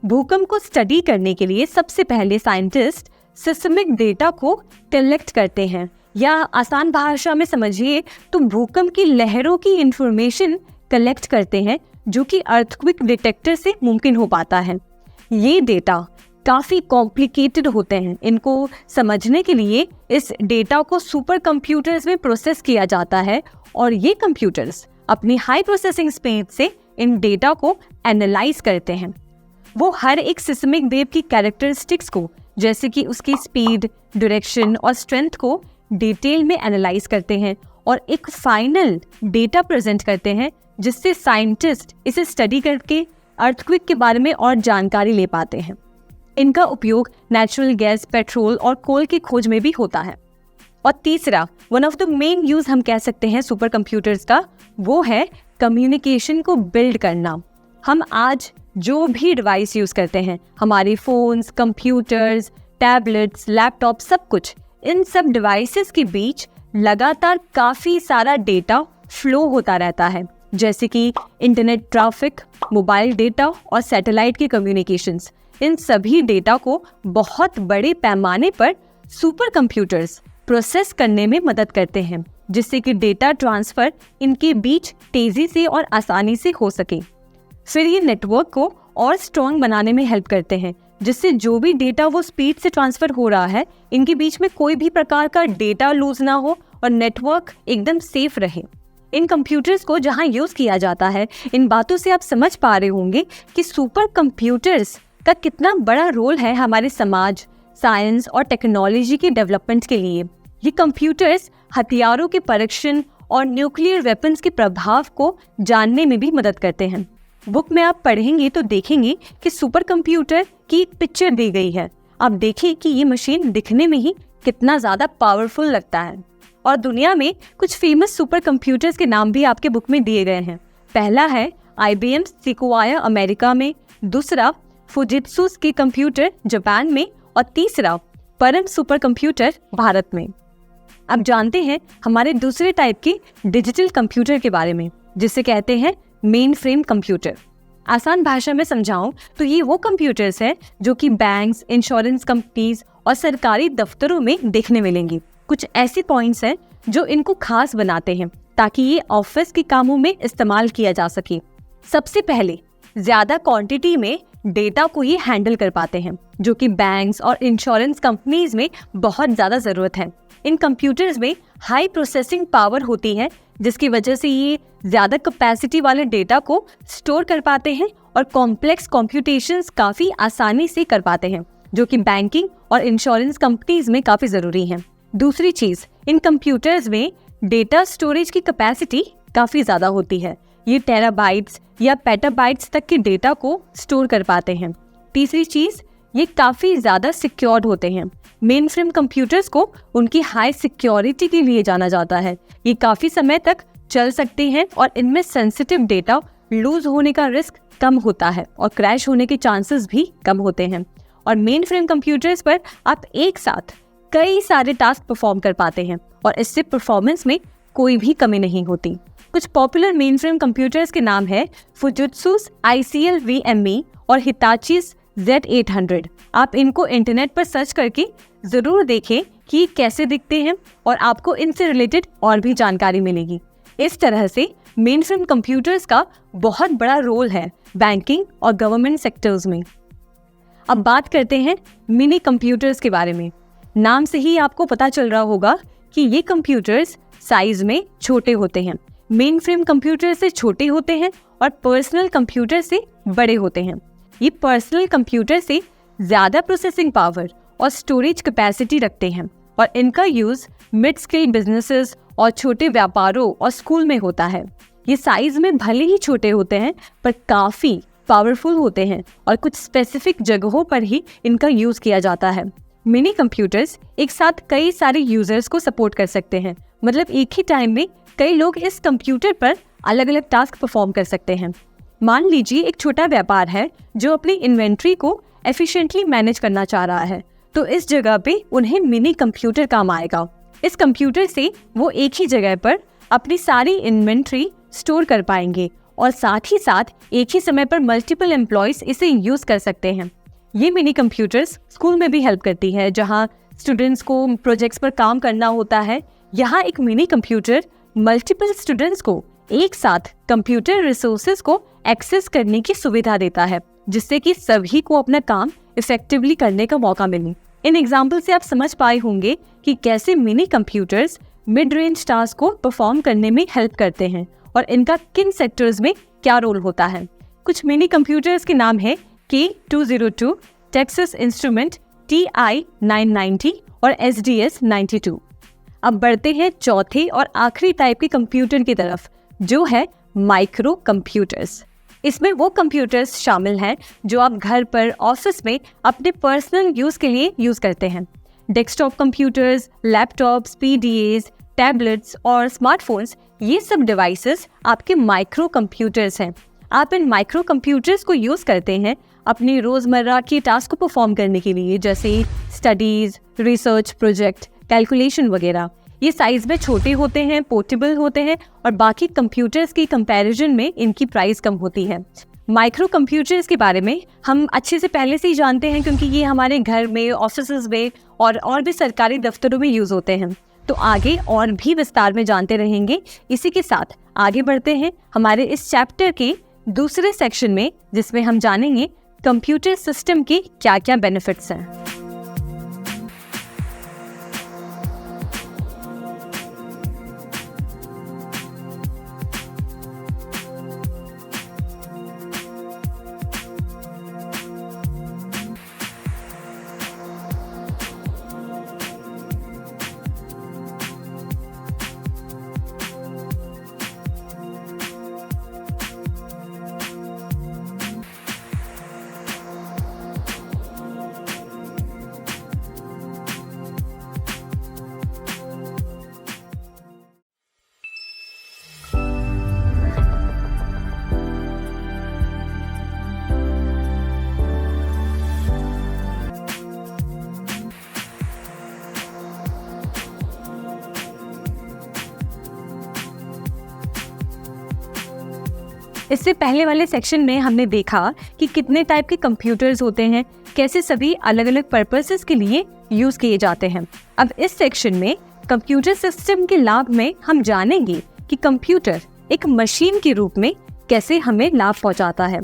Speaker 1: भूकंप को स्टडी करने के लिए सबसे पहले साइंटिस्ट सिस्मिक डेटा को कलेक्ट करते हैं, या आसान भाषा में समझिए तो भूकंप की लहरों की इंफॉर्मेशन कलेक्ट करते हैं, जो कि अर्थक्वेक डिटेक्टर से मुमकिन हो पाता है। ये डेटा काफ़ी कॉम्प्लिकेटेड होते हैं। इनको समझने के लिए इस डेटा को सुपर कंप्यूटर्स में प्रोसेस किया जाता है और ये कंप्यूटर्स अपनी हाई प्रोसेसिंग स्पीड से इन डेटा को एनालाइज करते हैं। वो हर एक सिस्मिक वेव की कैरेक्टरिस्टिक्स को, जैसे कि उसकी स्पीड, डायरेक्शन और स्ट्रेंथ को डिटेल में एनालाइज करते हैं और एक फाइनल डेटा प्रेजेंट करते हैं, जिससे साइंटिस्ट इसे स्टडी करके अर्थक्वेक के बारे में और जानकारी ले पाते हैं। इनका उपयोग नेचुरल गैस, पेट्रोल और कोल की खोज में भी होता है। और तीसरा, one of the main use हम कह सकते हैं सुपर कंप्यूटर्स का, वो है कम्युनिकेशन को बिल्ड करना। हम आज जो भी डिवाइस यूज करते हैं, हमारे फोन्स, कंप्यूटर्स, टैबलेट्स, लैपटॉप, सब कुछ, इन सब डिवाइसेस के बीच लगातार काफ़ी सारा डेटा फ्लो होता रहता है, जैसे कि इंटरनेट ट्रैफिक, मोबाइल डेटा और सैटेलाइट की कम्युनिकेशंस। इन सभी डेटा को बहुत बड़े पैमाने पर सुपर कंप्यूटर्स प्रोसेस करने में मदद करते हैं, जिससे कि डेटा ट्रांसफ़र इनके बीच तेज़ी से और आसानी से हो सके। फिर ये नेटवर्क को और स्ट्रॉन्ग बनाने में हेल्प करते हैं, जिससे जो भी डेटा वो स्पीड से ट्रांसफ़र हो रहा है, इनके बीच में कोई भी प्रकार का डेटा लूज ना हो और नेटवर्क एकदम सेफ रहे। इन कंप्यूटर्स को जहाँ यूज़ किया जाता है, इन बातों से आप समझ पा रहे होंगे कि सुपर कंप्यूटर्स का कितना बड़ा रोल है हमारे समाज, साइंस और टेक्नोलॉजी के डेवलपमेंट के लिए। ये कंप्यूटर्स हथियारों के परीक्षण और न्यूक्लियर वेपन्स के प्रभाव को जानने में भी मदद करते हैं। बुक में आप पढ़ेंगे तो देखेंगे कि सुपर कंप्यूटर की एक पिक्चर दी गई है। आप देखिए कि ये मशीन दिखने में ही कितना ज़्यादा पावरफुल लगता है। और दुनिया में कुछ फेमस सुपर कंप्यूटर्स के नाम भी आपके बुक में दिए गए हैं। पहला है IBM Sequoia अमेरिका में, दूसरा फुजित्सु के कंप्यूटर जापान में और तीसरा परम सुपर कंप्यूटर भारत में। अब जानते हैं हमारे दूसरे टाइप के डिजिटल कंप्यूटर के बारे में, जिसे कहते हैं मेन फ्रेम कंप्यूटर। आसान भाषा में समझाऊं तो ये वो कंप्यूटर्स हैं जो कि बैंक्स, इंश्योरेंस कंपनीज और सरकारी दफ्तरों में देखने मिलेंगी। कुछ ऐसे पॉइंट्स हैं जो इनको खास बनाते हैं ताकि ये ऑफिस के कामों में इस्तेमाल किया जा सके। सबसे पहले ज्यादा क्वांटिटी में डेटा को ये हैंडल कर पाते हैं, जो कि बैंक्स और इंश्योरेंस कंपनीज में बहुत ज़्यादा ज़रूरत है। इन कंप्यूटर्स में हाई प्रोसेसिंग पावर होती है, जिसकी वजह से ये ज़्यादा कैपेसिटी वाले डेटा को स्टोर कर पाते हैं और कॉम्प्लेक्स कॉम्प्यूटेशंस काफ़ी आसानी से कर पाते हैं, जो कि बैंकिंग और इंश्योरेंस कंपनीज में काफ़ी ज़रूरी है। दूसरी चीज़, इन कंप्यूटर्स में डेटा स्टोरेज की कैपेसिटी काफ़ी ज़्यादा होती है। ये टेराबाइट्स या पेटाबाइट्स तक के डेटा को स्टोर कर पाते हैं। तीसरी चीज़, ये काफ़ी ज़्यादा सिक्योर्ड होते हैं। मेन फ्रेम कंप्यूटर्स को उनकी हाई सिक्योरिटी के लिए जाना जाता है। ये काफ़ी समय तक चल सकते हैं और इनमें सेंसिटिव डेटा लूज होने का रिस्क कम होता है और क्रैश होने के चांसेस भी कम होते हैं। और मेन फ्रेम कंप्यूटर्स पर आप एक साथ कई सारे टास्क परफॉर्म कर पाते हैं और इससे परफॉर्मेंस में कोई भी कमी नहीं होती। कुछ पॉपुलर मेन फ्रेम कंप्यूटर्स के नाम है फुजित्सु ICL VME और हिताची Z800। आप इनको इंटरनेट पर सर्च करके ज़रूर देखें कि ये कैसे दिखते हैं और आपको इनसे रिलेटेड और भी जानकारी मिलेगी। इस तरह से मेन फ्रेम कंप्यूटर्स का बहुत बड़ा रोल है बैंकिंग और गवर्नमेंट सेक्टर्स में। अब बात करते हैं मिनी कंप्यूटर्स के बारे में। नाम से ही आपको पता चल रहा होगा कि ये कंप्यूटर्स साइज में छोटे होते हैं। मेन फ्रेम कंप्यूटर से छोटे होते हैं और पर्सनल कंप्यूटर से बड़े होते हैं। ये पर्सनल कंप्यूटर से ज़्यादा प्रोसेसिंग पावर और स्टोरेज कैपेसिटी रखते हैं और इनका यूज़ मिड स्केल बिजनेसेस और छोटे व्यापारों और स्कूल में होता है। ये साइज में भले ही छोटे होते हैं पर काफ़ी पावरफुल होते हैं और कुछ स्पेसिफिक जगहों पर ही इनका यूज़ किया जाता है। मिनी कंप्यूटर्स एक साथ कई सारे यूजर्स को सपोर्ट कर सकते हैं, मतलब एक ही टाइम में कई लोग इस कंप्यूटर पर अलग अलग टास्क परफॉर्म कर सकते हैं। मान लीजिए एक छोटा व्यापार है जो अपनी इन्वेंट्री को एफिशिएंटली मैनेज करना चाह रहा है, तो इस जगह पे उन्हें मिनी कंप्यूटर काम आएगा। इस कंप्यूटर से वो एक ही जगह पर अपनी सारी इन्वेंट्री स्टोर कर पाएंगे और साथ ही साथ एक ही समय पर मल्टीपल एम्प्लॉयज इसे यूज कर सकते हैं। ये मिनी कंप्यूटर्स स्कूल में भी हेल्प करती है, जहाँ स्टूडेंट्स को प्रोजेक्ट्स पर काम करना होता है। यहाँ एक मिनी कंप्यूटर मल्टीपल स्टूडेंट्स को एक साथ कंप्यूटर रिसोर्सेज को एक्सेस करने की सुविधा देता है, जिससे कि सभी को अपना काम इफेक्टिवली करने का मौका मिले। इन एग्जाम्पल से आप समझ पाए होंगे कि कैसे mini computers mid range task को परफॉर्म करने में हेल्प करते हैं और इनका किन सेक्टर्स में क्या रोल होता है। कुछ मिनी कंप्यूटर्स के नाम है K202, टेक्सास इंस्ट्रूमेंट TI-990 और SDS-92। अब बढ़ते हैं चौथे और आखिरी टाइप के कंप्यूटर की तरफ, जो है माइक्रो कंप्यूटर्स। इसमें वो कंप्यूटर्स शामिल हैं जो आप घर पर, ऑफिस में अपने पर्सनल यूज के लिए यूज करते हैं। Desktop computers, laptops, PDAs, tablets और स्मार्टफोन्स, ये सब डिवाइसेस आपके माइक्रो कंप्यूटर्स हैं। आप इन माइक्रो कंप्यूटर्स को यूज करते हैं अपनी रोजमर्रा की टास्क को परफॉर्म करने के लिए, जैसे स्टडीज, रिसर्च प्रोजेक्ट, कैलकुलेशन वगैरह। ये साइज में छोटे होते हैं, पोर्टेबल होते हैं और बाकी कंप्यूटर्स की कंपैरिजन में इनकी प्राइस कम होती है। माइक्रो कंप्यूटर्स के बारे में हम अच्छे से पहले से ही जानते हैं, क्योंकि ये हमारे घर में, ऑफिसेज में और भी सरकारी दफ्तरों में यूज होते हैं। तो आगे और भी विस्तार में जानते रहेंगे। इसी के साथ आगे बढ़ते हैं हमारे इस चैप्टर के दूसरे सेक्शन में, जिसमें हम जानेंगे कंप्यूटर सिस्टम के क्या क्या बेनिफिट्स हैं। इससे पहले वाले सेक्शन में हमने देखा कि कितने टाइप के कंप्यूटर्स होते हैं, कैसे सभी अलग अलग पर्पसेस के लिए यूज किए जाते हैं। अब इस सेक्शन में कंप्यूटर सिस्टम के लाभ में हम जानेंगे कि कंप्यूटर एक मशीन के रूप में कैसे हमें लाभ पहुंचाता है।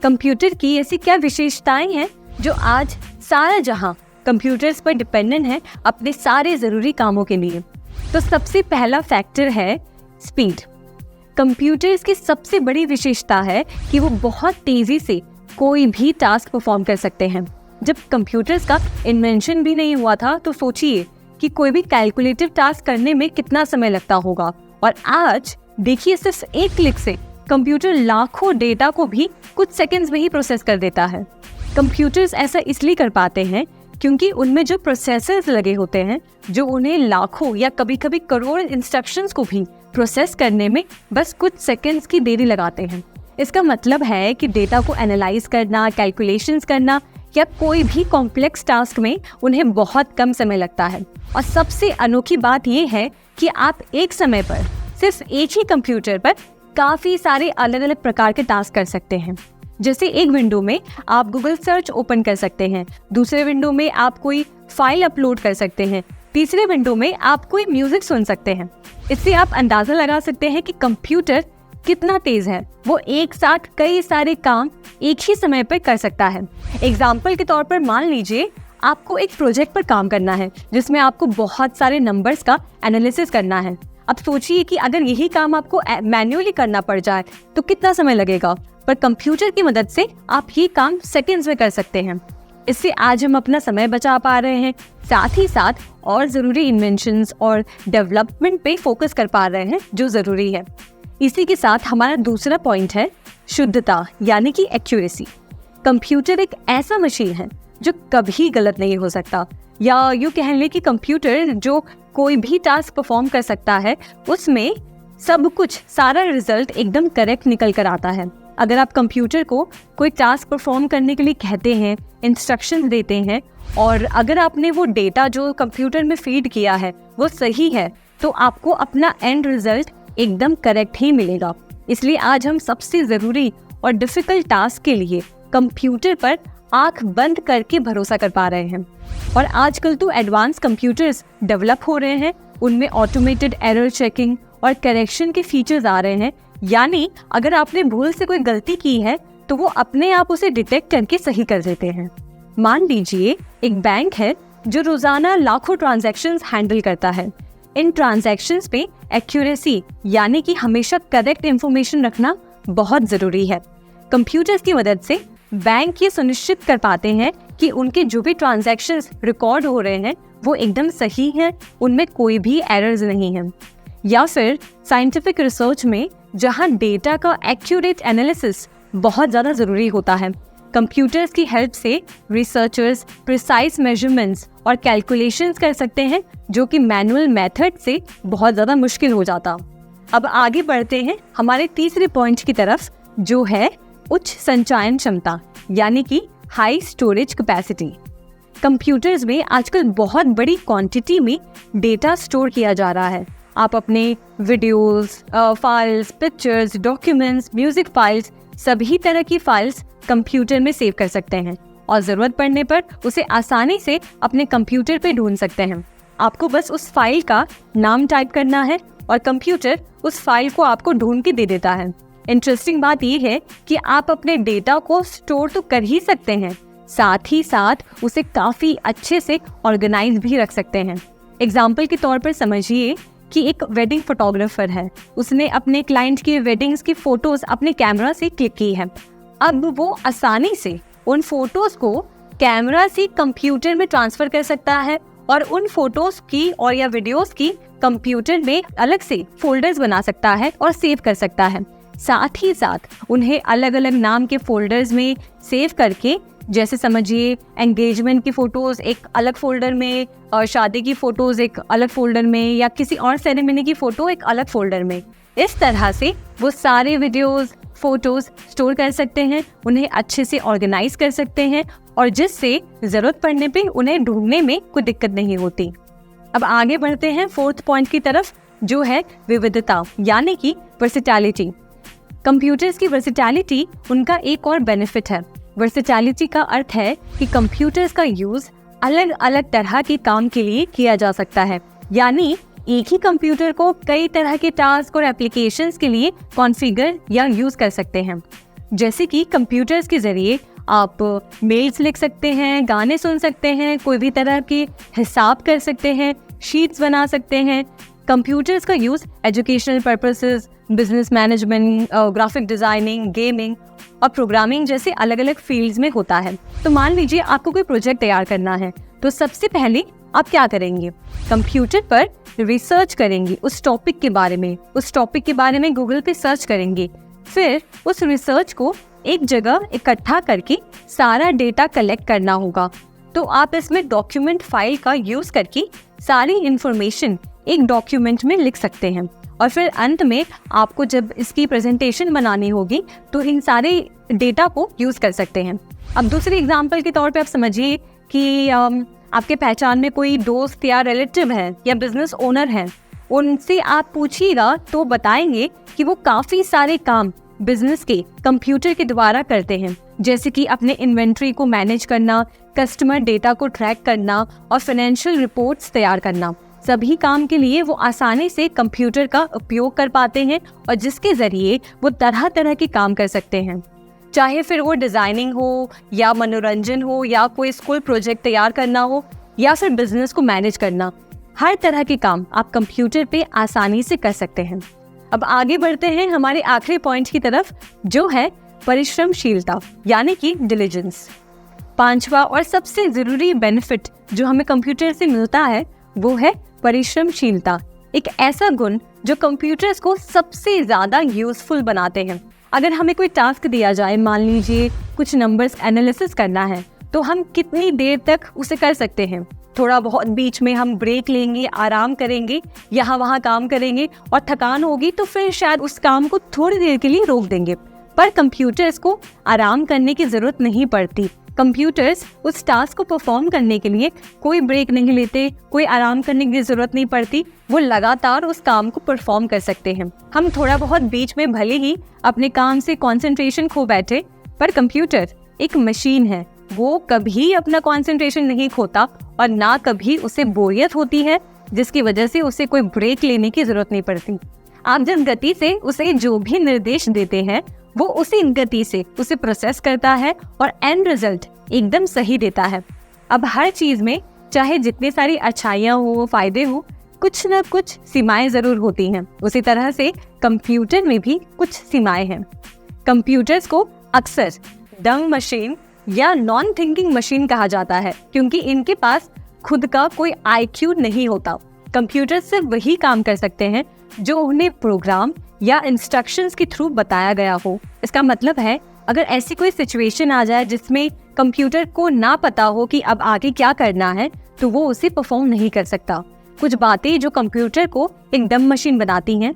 Speaker 1: कंप्यूटर की ऐसी क्या विशेषताएं हैं जो आज सारा जहां कंप्यूटर्स पर डिपेंडेंट है अपने सारे जरूरी कामों के लिए। तो सबसे पहला फैक्टर है स्पीड। कंप्यूटर्स की सबसे बड़ी विशेषता है कि वो बहुत तेजी से कोई भी टास्क परफॉर्म कर सकते हैं। जब कंप्यूटर्स का इन्वेंशन भी नहीं हुआ था, तो सोचिए कि कोई भी कैलकुलेटिव टास्क करने में कितना समय लगता होगा, और आज देखिए सिर्फ एक क्लिक से कंप्यूटर लाखों डेटा को भी कुछ सेकंड्स में ही प्रोसेस कर देता है। कंप्यूटर्स ऐसा इसलिए कर पाते हैं क्योंकि उनमें जो प्रोसेसर्स लगे होते हैं, जो उन्हें लाखों या कभी कभी करोड़ इंस्ट्रक्शंस को भी प्रोसेस करने में बस कुछ सेकंड्स की देरी लगाते हैं। इसका मतलब है कि डेटा को एनालाइज करना, कैलकुलेशंस करना या कोई भी कॉम्प्लेक्स टास्क में उन्हें बहुत कम समय लगता है। और सबसे अनोखी बात यह है कि आप एक समय पर सिर्फ एक ही कंप्यूटर पर काफ़ी सारे अलग अलग प्रकार के टास्क कर सकते हैं। जैसे एक विंडो में आप गूगल सर्च ओपन कर सकते हैं, दूसरे विंडो में आप कोई फाइल अपलोड कर सकते हैं, तीसरे विंडो में आप कोई म्यूजिक सुन सकते हैं। इससे आप अंदाजा लगा सकते हैं कि कंप्यूटर कितना तेज है। वो एक साथ कई सारे काम एक ही समय पर कर सकता है। एग्जाम्पल के तौर पर मान लीजिए आपको एक प्रोजेक्ट पर काम करना है जिसमें आपको बहुत सारे नंबर्स का एनालिसिस करना है। अब सोचिए कि अगर यही काम आपको मैन्युअली करना पड़ जाए तो कितना समय लगेगा, पर कंप्यूटर की मदद से आप ये काम सेकंड्स में कर सकते हैं। इससे आज हम अपना समय बचा पा रहे हैं, साथ ही साथ और ज़रूरी इन्वेंशंस और डेवलपमेंट पे फोकस कर पा रहे हैं जो ज़रूरी है। इसी के साथ हमारा दूसरा पॉइंट है शुद्धता, यानी कि एक्यूरेसी। कंप्यूटर एक ऐसा मशीन है जो कभी गलत नहीं हो सकता, या यूँ कह लें कि कंप्यूटर जो कोई भी टास्क परफॉर्म कर सकता है उसमें सब कुछ, सारा रिजल्ट एकदम करेक्ट निकल कर आता है। अगर आप कंप्यूटर को कोई टास्क परफॉर्म करने के लिए कहते हैं, इंस्ट्रक्शंस देते हैं, और अगर आपने वो डेटा जो कंप्यूटर में फीड किया है वो सही है, तो आपको अपना एंड रिजल्ट एकदम करेक्ट ही मिलेगा। इसलिए आज हम सबसे ज़रूरी और डिफ़िकल्ट टास्क के लिए कंप्यूटर पर आंख बंद करके भरोसा कर पा रहे हैं। और आजकल तो एडवांस कंप्यूटर्स डेवलप हो रहे हैं, उनमें ऑटोमेटेड एरर चेकिंग और करेक्शन के फीचर्स आ रहे हैं, यानी अगर आपने भूल से कोई गलती की है तो वो अपने आप उसे डिटेक्ट करके सही कर देते हैं। मान लीजिए एक बैंक है जो रोजाना लाखों ट्रांजैक्शंस हैंडल करता है। इन ट्रांजैक्शंस पे एक्यूरेसी, यानी कि हमेशा करेक्ट इंफॉर्मेशन रखना बहुत ज़रूरी है। कंप्यूटर्स की मदद से बैंक ये सुनिश्चित कर पाते हैं कि उनके जो भी ट्रांजैक्शंस रिकॉर्ड हो रहे हैं वो एकदम सही हैं, उनमें कोई भी एरर्स नहीं हैं। या फिर साइंटिफिक रिसर्च में जहां डेटा का एक्यूरेट एनालिसिस बहुत ज़्यादा ज़रूरी होता है, कंप्यूटर्स की हेल्प से रिसर्चर्स प्रिसाइज मेजरमेंट्स और कैलकुलेशंस कर सकते हैं, जो कि मैनुअल मेथड से बहुत ज़्यादा मुश्किल हो जाता। अब आगे बढ़ते हैं हमारे तीसरे पॉइंट की तरफ, जो है उच्च संचयन क्षमता, यानी कि हाई स्टोरेज कैपेसिटी। कंप्यूटर्स में आजकल बहुत बड़ी क्वांटिटी में डेटा स्टोर किया जा रहा है। आप अपने videos, files, pictures, documents, music files, सभी तरह की फाइल्स कंप्यूटर में सेव कर सकते हैं और ज़रूरत पड़ने पर उसे आसानी से अपने कंप्यूटर पे ढूंढ सकते हैं। आपको बस उस फाइल का नाम टाइप करना है और कंप्यूटर उस फाइल को आपको ढूंढ के दे देता है। इंटरेस्टिंग बात यह है कि आप अपने डेटा को स्टोर तो कर ही सकते हैं, साथ ही साथ उसे काफ़ी अच्छे से ऑर्गेनाइज भी रख सकते हैं। एग्जाम्पल के तौर पर समझिए कि एक वेडिंग फोटोग्राफर है, उसने अपने क्लाइंट की वेडिंग्स की फ़ोटोज़ अपने कैमरा से क्लिक की है। अब वो आसानी से उन फोटोज़ को कैमरा से कंप्यूटर में ट्रांसफ़र कर सकता है और उन फोटोज़ की और या वीडियोज़ की कंप्यूटर में अलग से फोल्डर्स बना सकता है और सेव कर सकता है। साथ ही साथ उन्हें अलग अलग नाम के फोल्डर्स में सेव करके, जैसे समझिए एंगेजमेंट की फ़ोटोज़ एक अलग फोल्डर में और शादी की फ़ोटोज़ एक अलग फोल्डर में, या किसी और सेरेमनी की फ़ोटो एक अलग फोल्डर में। इस तरह से वो सारे वीडियोज़, फ़ोटोज़ स्टोर कर सकते हैं, उन्हें अच्छे से ऑर्गेनाइज कर सकते हैं, और जिससे ज़रूरत पड़ने पे उन्हें ढूंढने में कोई दिक्कत नहीं होती। अब आगे बढ़ते हैं फोर्थ पॉइंट की तरफ, जो है विविधता, यानी कि वर्सेटैलिटी। कंप्यूटर्स की वर्सेटैलिटी उनका एक और बेनिफिट है। वर्सेटैलिटी का अर्थ है कि कंप्यूटर्स का यूज़ अलग अलग तरह के काम के लिए किया जा सकता है, यानी एक ही कंप्यूटर को कई तरह के टास्क और एप्लीकेशंस के लिए कॉन्फ़िगर या यूज़ कर सकते हैं। जैसे कि कंप्यूटर्स के ज़रिए आप मेल्स लिख सकते हैं, गाने सुन सकते हैं, कोई भी तरह के हिसाब कर सकते हैं, शीट्स बना सकते हैं। कंप्यूटर्स का use educational purposes, business management, graphic designing, gaming और प्रोग्रामिंग जैसे अलग अलग फील्ड्स में होता है। तो मान लीजिए आपको कोई प्रोजेक्ट तैयार करना है, तो सबसे पहले आप क्या करेंगे? कंप्यूटर पर रिसर्च करेंगे उस टॉपिक के बारे में गूगल पे सर्च करेंगे। फिर उस रिसर्च को एक जगह इकट्ठा करके सारा डेटा कलेक्ट करना होगा। तो आप इसमें डॉक्यूमेंट फाइल का यूज़ करके सारी इंफॉर्मेशन एक डॉक्यूमेंट में लिख सकते हैं, और फिर अंत में आपको जब इसकी प्रेजेंटेशन बनानी होगी तो इन सारे डेटा को यूज़ कर सकते हैं। अब दूसरे एग्जाम्पल के तौर पे आप समझिए कि आपके पहचान में कोई दोस्त या रिलेटिव है या बिजनेस ओनर है, उनसे आप पूछिएगा तो बताएंगे कि वो काफ़ी सारे काम बिजनेस के कंप्यूटर के द्वारा करते हैं, जैसे कि अपने इन्वेंट्री को मैनेज करना, कस्टमर डेटा को ट्रैक करना और फाइनेंशियल रिपोर्ट्स तैयार करना। सभी काम के लिए वो आसानी से कंप्यूटर का उपयोग कर पाते हैं और जिसके ज़रिए वो तरह तरह के काम कर सकते हैं। चाहे फिर वो डिज़ाइनिंग हो या मनोरंजन हो या कोई स्कूल प्रोजेक्ट तैयार करना हो या फिर बिजनेस को मैनेज करना, हर तरह के काम आप कंप्यूटर पे आसानी से कर सकते हैं। अब आगे बढ़ते हैं हमारे आखिरी पॉइंट की तरफ, जो है परिश्रमशीलता यानी कि डिलिजेंस। पांचवा और सबसे ज़रूरी बेनिफिट जो हमें कंप्यूटर से मिलता है वो है परिश्रमशीलता, एक ऐसा गुण जो कंप्यूटर्स को सबसे ज़्यादा यूज़फुल बनाते हैं। अगर हमें कोई टास्क दिया जाए, मान लीजिए कुछ नंबर्स एनालिसिस करना है, तो हम कितनी देर तक उसे कर सकते हैं। थोड़ा बहुत बीच में हम ब्रेक लेंगे, आराम करेंगे, यहाँ वहाँ काम करेंगे और थकान होगी तो फिर शायद उस काम को थोड़ी देर के लिए रोक देंगे। पर कंप्यूटर्स को आराम करने की ज़रूरत नहीं पड़ती। कंप्यूटर्स उस टास्क को परफॉर्म करने के लिए कोई ब्रेक नहीं लेते, कोई आराम करने की ज़रूरत नहीं पड़ती, वो लगातार उस काम को परफॉर्म कर सकते हैं। हम थोड़ा बहुत बीच में भले ही अपने काम से कंसंट्रेशन खो बैठे, पर कंप्यूटर एक मशीन है, वो कभी अपना कंसंट्रेशन नहीं खोता और ना कभी उसे बोरियत होती है जिसकी वजह से उसे कोई ब्रेक लेने की ज़रूरत नहीं पड़ती। आप जिस गति से उसे जो भी निर्देश देते हैं वो उसी गति से उसे प्रोसेस करता है और एंड रिजल्ट एकदम सही देता है। अब हर चीज़ में चाहे जितनी सारी अच्छाइयाँ हो, फायदे हो, कुछ न कुछ सीमाएं ज़रूर होती हैं। उसी तरह से कंप्यूटर में भी कुछ सीमाएं हैं। कंप्यूटर्स को अक्सर डंग मशीन या नॉन थिंकिंग मशीन कहा जाता है क्योंकि इनके पास खुद का कोई IQ नहीं होता। कंप्यूटर सिर्फ वही काम कर सकते हैं जो उन्हें प्रोग्राम या इंस्ट्रक्शंस के थ्रू बताया गया हो। इसका मतलब है अगर ऐसी कोई सिचुएशन आ जाए जिसमें कंप्यूटर को ना पता हो कि अब आगे क्या करना है, तो वो उसे परफॉर्म नहीं कर सकता। कुछ बातें जो कंप्यूटर को एक डम मशीन बनाती हैं।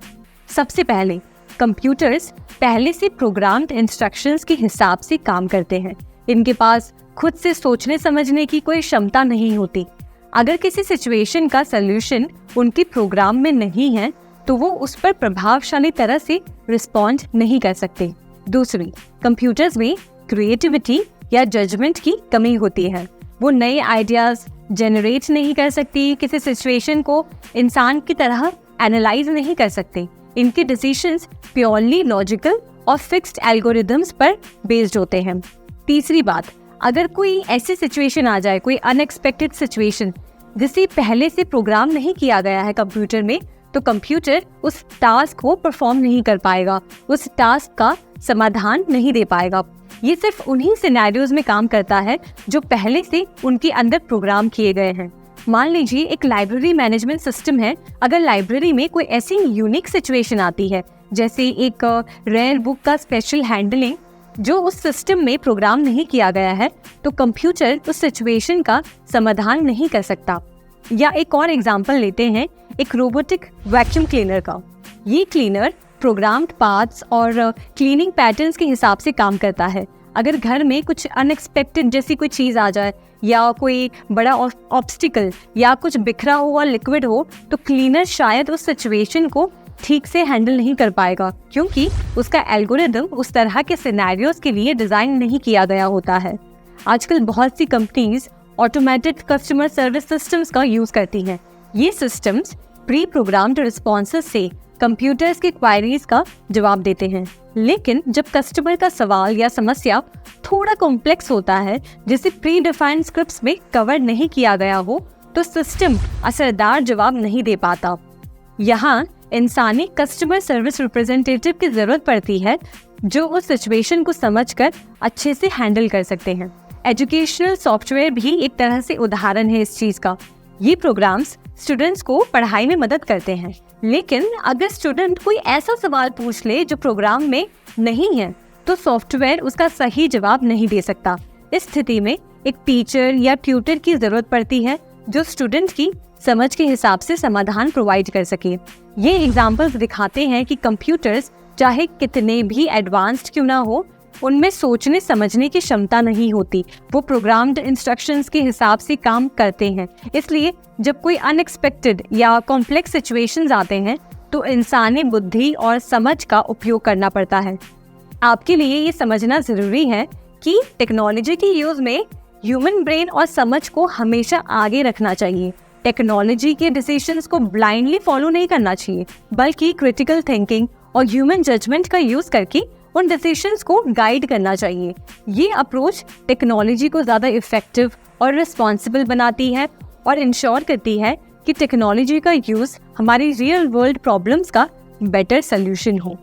Speaker 1: सबसे पहले कंप्यूटर्स पहले से प्रोग्राम्ड इंस्ट्रक्शंस के हिसाब से काम करते हैं। इनके पास खुद से सोचने समझने की कोई क्षमता नहीं होती। अगर किसी सिचुएशन का सल्यूशन उनके प्रोग्राम में नहीं है तो वो उस पर प्रभावशाली तरह से रिस्पॉन्ड नहीं कर सकते। दूसरी, कंप्यूटर्स में क्रिएटिविटी या जजमेंट की कमी होती है। वो नए आइडियाज जनरेट नहीं कर सकती, किसी सिचुएशन को इंसान की तरह एनालाइज नहीं कर सकते। इनके डिसीजंस प्योरली लॉजिकल और फिक्स्ड एल्गोरिदम्स पर बेस्ड होते हैं। तीसरी बात, अगर कोई ऐसी सिचुएशन आ जाए, कोई अनएक्सपेक्टेड सिचुएशन जिसे पहले से प्रोग्राम नहीं किया गया है कंप्यूटर में, तो कंप्यूटर उस टास्क को परफॉर्म नहीं कर पाएगा, उस टास्क का समाधान नहीं दे पाएगा। ये सिर्फ उन्हीं सिनेरियोज में काम करता है जो पहले से उनके अंदर प्रोग्राम किए गए हैं। मान लीजिए एक लाइब्रेरी मैनेजमेंट सिस्टम है। अगर लाइब्रेरी में कोई ऐसी यूनिक सिचुएशन आती है, जैसे एक रेयर बुक का स्पेशल हैंडलिंग जो उस सिस्टम में प्रोग्राम नहीं किया गया है, तो कंप्यूटर उस सिचुएशन का समाधान नहीं कर सकता। या एक और एग्जांपल लेते हैं, एक रोबोटिक वैक्यूम क्लीनर का। ये क्लीनर प्रोग्राम्ड पार्ट्स और क्लीनिंग पैटर्न्स के हिसाब से काम करता है। अगर घर में कुछ अनएक्सपेक्टेड जैसी कोई चीज़ आ जाए या कोई बड़ा ऑब्स्टिकल या कुछ बिखरा हुआ लिक्विड हो, तो क्लीनर शायद उस सिचुएशन को ठीक से हैंडल नहीं कर पाएगा क्योंकि उसका एल्गोरिदम उस तरह के सिनेरियोज के लिए डिज़ाइन नहीं किया गया होता है। आजकल बहुत सी companies automated customer service systems का यूज़ करती हैं। ये सिस्टम्स प्री प्रोग्राम्ड रिस्पॉन्सेस से कंप्यूटर्स के क्वायरीज का जवाब देते हैं। लेकिन जब कस्टमर का सवाल या समस्या थोड़ा कॉम्प्लेक्स होता है, जिसे प्री डिफाइंड स्क्रिप्ट्स में कवर नहीं किया गया हो, तो सिस्टम असरदार जवाब नहीं दे पाता। यहाँ इंसानी कस्टमर सर्विस रिप्रेजेंटेटिव की जरूरत पड़ती है जो उस सिचुएशन को समझकर अच्छे से हैंडल कर सकते हैं। एजुकेशनल सॉफ्टवेयर भी एक तरह से उदाहरण है इस चीज़ का। ये प्रोग्राम्स स्टूडेंट्स को पढ़ाई में मदद करते हैं, लेकिन अगर स्टूडेंट कोई ऐसा सवाल पूछ ले जो प्रोग्राम में नहीं है, तो सॉफ्टवेयर उसका सही जवाब नहीं दे सकता। इस स्थिति में एक टीचर या ट्यूटर की जरूरत पड़ती है जो स्टूडेंट की समझ के हिसाब से समाधान प्रोवाइड कर सके। ये एग्जाम्पल्स दिखाते हैं कि कंप्यूटर्स चाहे कितने भी एडवांस्ड क्यों ना हो, उनमें सोचने समझने की क्षमता नहीं होती। वो प्रोग्राम्ड इंस्ट्रक्शंस के हिसाब से काम करते हैं। इसलिए जब कोई अनएक्सपेक्टेड या कॉम्प्लेक्स सिचुएशंस आते हैं तो इंसानी बुद्धि और समझ का उपयोग करना पड़ता है। आपके लिए ये समझना ज़रूरी है कि टेक्नोलॉजी के यूज़ में ह्यूमन ब्रेन और समझ को हमेशा आगे रखना चाहिए। टेक्नोलॉजी के डिसीजंस को ब्लाइंडली फॉलो नहीं करना चाहिए, बल्कि क्रिटिकल थिंकिंग और ह्यूमन जजमेंट का यूज़ करके उन डिसीजंस को गाइड करना चाहिए। ये अप्रोच टेक्नोलॉजी को ज़्यादा इफेक्टिव और रिस्पॉन्सिबल बनाती है और इंश्योर करती है कि टेक्नोलॉजी का यूज़ हमारी रियल वर्ल्ड प्रॉब्लम्स का बेटर सोल्यूशन हो।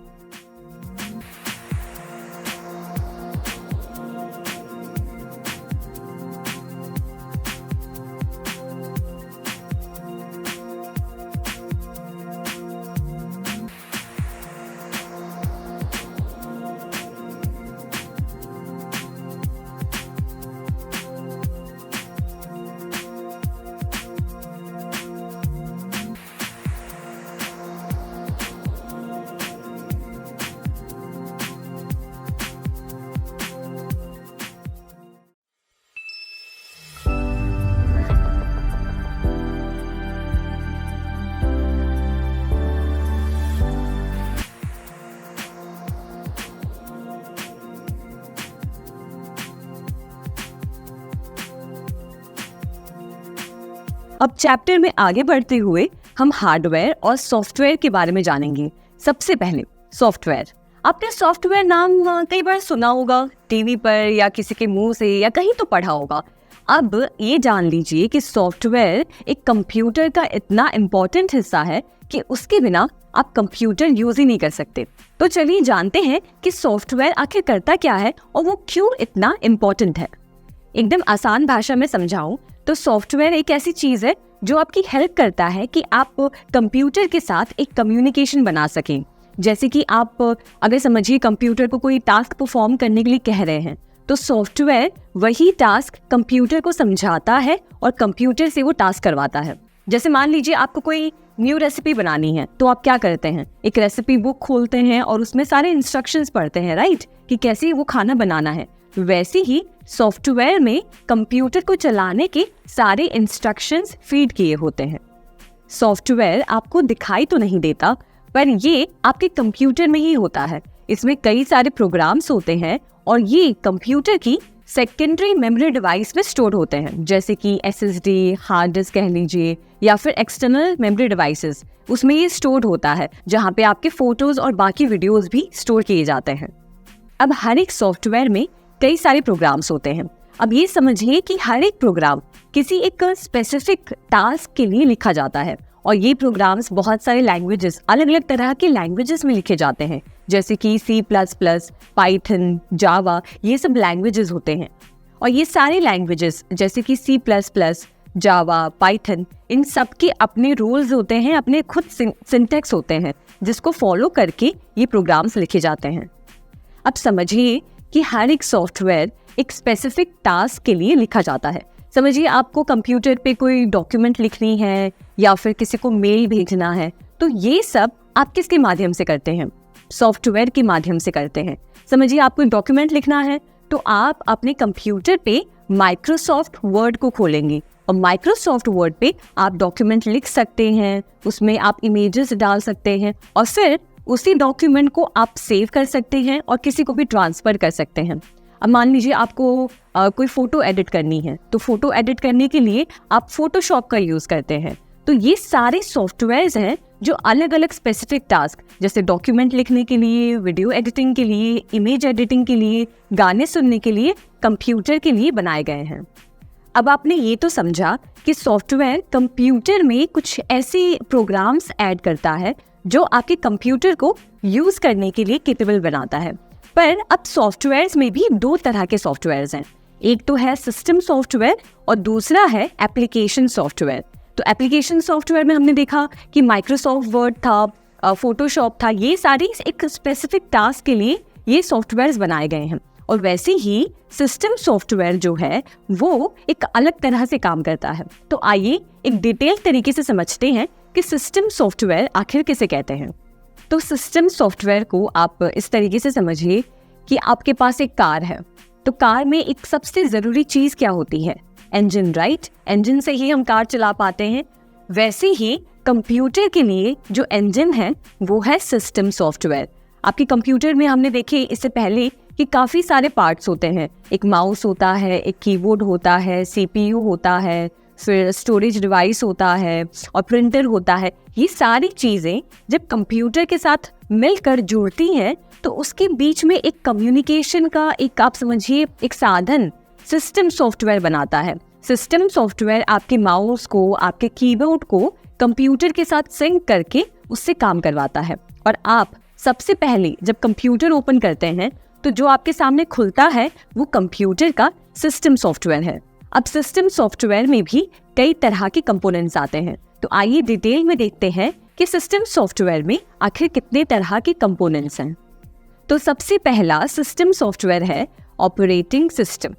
Speaker 1: अब चैप्टर में आगे बढ़ते हुए हम हार्डवेयर और सॉफ्टवेयर के बारे में जानेंगे। सबसे पहले सॉफ्टवेयर। आपने सॉफ्टवेयर नाम कई बार सुना होगा, टीवी पर या किसी के मुंह से या कहीं तो पढ़ा होगा। अब ये जान लीजिए कि सॉफ्टवेयर एक कंप्यूटर का इतना इम्पोर्टेंट हिस्सा है कि उसके बिना आप कंप्यूटर यूज ही नहीं कर सकते। तो चलिए जानते हैं कि सॉफ्टवेयर आखिर करता क्या है और वो क्यों इतना इम्पोर्टेंट है। एकदम आसान भाषा में समझाऊं तो सॉफ्टवेयर एक ऐसी चीज है जो आपकी हेल्प करता है कि आप कंप्यूटर के साथ एक कम्युनिकेशन बना सकें। जैसे कि आप अगर समझिए कंप्यूटर को कोई टास्क परफॉर्म करने के लिए कह रहे हैं, तो सॉफ्टवेयर वही टास्क कंप्यूटर को समझाता है और कंप्यूटर से वो टास्क करवाता है। जैसे मान लीजिए आपको कोई न्यू रेसिपी बनानी है, तो आप क्या करते हैं, एक रेसिपी बुक खोलते हैं और उसमें सारे इंस्ट्रक्शंस पढ़ते हैं, राइट, कि कैसे वो खाना बनाना है। वैसे ही सॉफ्टवेयर में कंप्यूटर को चलाने के सारे इंस्ट्रक्शंस फीड किए होते हैं। सॉफ्टवेयर आपको दिखाई तो नहीं देता, पर ये आपके कंप्यूटर में ही होता है। इसमें कई सारे प्रोग्राम्स होते हैं और ये कंप्यूटर की सेकेंडरी मेमोरी डिवाइस में स्टोर होते हैं, जैसे कि SSD, हार्ड डिस्क कह लीजिए, या फिर एक्सटर्नल मेमोरी डिवाइसेस। उसमें ये स्टोर होता है जहाँ पे आपके फोटोज और बाकी वीडियोज भी स्टोर किए जाते हैं। अब हर एक सॉफ्टवेयर में कई सारे प्रोग्राम्स होते हैं। अब ये समझिए कि हर एक प्रोग्राम किसी एक स्पेसिफिक टास्क के लिए लिखा जाता है और ये प्रोग्राम्स बहुत सारे लैंग्वेजेस, अलग अलग तरह के लैंग्वेजेस में लिखे जाते हैं, जैसे कि C++, पाइथन, जावा, ये सब लैंग्वेजेस होते हैं। और ये सारे लैंग्वेजेस जैसे कि C++, जावा, पाइथन, इन सब के अपने रूल्स होते हैं, अपने खुद सिंटैक्स होते हैं, जिसको फॉलो करके ये प्रोग्राम्स लिखे जाते हैं। अब समझिए कि हर एक सॉफ्टवेयर एक स्पेसिफिक टास्क के लिए लिखा जाता है। समझिए आपको कंप्यूटर पे कोई डॉक्यूमेंट लिखनी है या फिर किसी को मेल भेजना है, तो ये सब आप किसके माध्यम से करते हैं, सॉफ्टवेयर के माध्यम से करते हैं। समझिए आपको डॉक्यूमेंट लिखना है तो आप अपने कंप्यूटर पे माइक्रोसॉफ्ट वर्ड को खोलेंगे और माइक्रोसॉफ्ट वर्ड पे आप डॉक्यूमेंट लिख सकते हैं, उसमें आप इमेजेस डाल सकते हैं और फिर उसी डॉक्यूमेंट को आप सेव कर सकते हैं और किसी को भी ट्रांसफर कर सकते हैं। अब मान लीजिए आपको कोई फोटो एडिट करनी है, तो फोटो एडिट करने के लिए आप फोटोशॉप का यूज करते हैं। तो ये सारे सॉफ्टवेयर्स हैं जो अलग अलग स्पेसिफिक टास्क, जैसे डॉक्यूमेंट लिखने के लिए, वीडियो एडिटिंग के लिए, इमेज एडिटिंग के लिए, गाने सुनने के लिए, कंप्यूटर के लिए बनाए गए हैं। अब आपने ये तो समझा कि सॉफ्टवेयर कंप्यूटर में कुछ ऐसे प्रोग्राम्स ऐड करता है जो आपके कंप्यूटर को यूज करने के लिए केपेबल बनाता है। पर अब सॉफ्टवेयर्स में भी दो तरह के सॉफ्टवेयर्स हैं। एक तो है सिस्टम सॉफ्टवेयर और दूसरा है एप्लीकेशन सॉफ्टवेयर। तो एप्लीकेशन सॉफ्टवेयर में हमने देखा कि माइक्रोसॉफ्ट वर्ड था, फोटोशॉप था, ये सारी एक स्पेसिफिक टास्क के लिए ये सॉफ्टवेयर्स बनाए गए हैं। और वैसे ही सिस्टम सॉफ्टवेयर जो है वो एक अलग तरह से काम करता है। तो आइए एक डिटेल तरीके से समझते हैं कि सिस्टम सॉफ्टवेयर आखिर किसे कहते हैं। तो सिस्टम सॉफ्टवेयर को आप इस तरीके से समझिए कि आपके पास एक कार है, तो कार में एक सबसे ज़रूरी चीज़ क्या होती है, इंजन, राइट। इंजन से ही हम कार चला पाते हैं। वैसे ही कंप्यूटर के लिए जो इंजन है वो है सिस्टम सॉफ्टवेयर। आपके कंप्यूटर में हमने देखे इससे पहले कि काफ़ी सारे पार्ट्स होते हैं। एक माउस होता है, एक कीबोर्ड होता है, CPU होता है, फिर स्टोरेज डिवाइस होता है और प्रिंटर होता है। ये सारी चीज़ें जब कंप्यूटर के साथ मिलकर जुड़ती हैं तो उसके बीच में एक कम्युनिकेशन का एक आप समझिए एक साधन सिस्टम सॉफ्टवेयर बनाता है। सिस्टम सॉफ्टवेयर आपके माउस को, आपके कीबोर्ड को कंप्यूटर के साथ सिंक करके उससे काम करवाता है। और आप सबसे पहले जब कंप्यूटर ओपन करते हैं तो जो आपके सामने खुलता है वो कंप्यूटर का सिस्टम सॉफ्टवेयर है। अब सिस्टम सॉफ्टवेयर में भी कई तरह के कंपोनेंट्स आते हैं, तो आइए डिटेल में देखते हैं कि सिस्टम सॉफ्टवेयर में आखिर कितने तरह के कंपोनेंट्स हैं। तो सबसे पहला सिस्टम सॉफ्टवेयर है ऑपरेटिंग सिस्टम।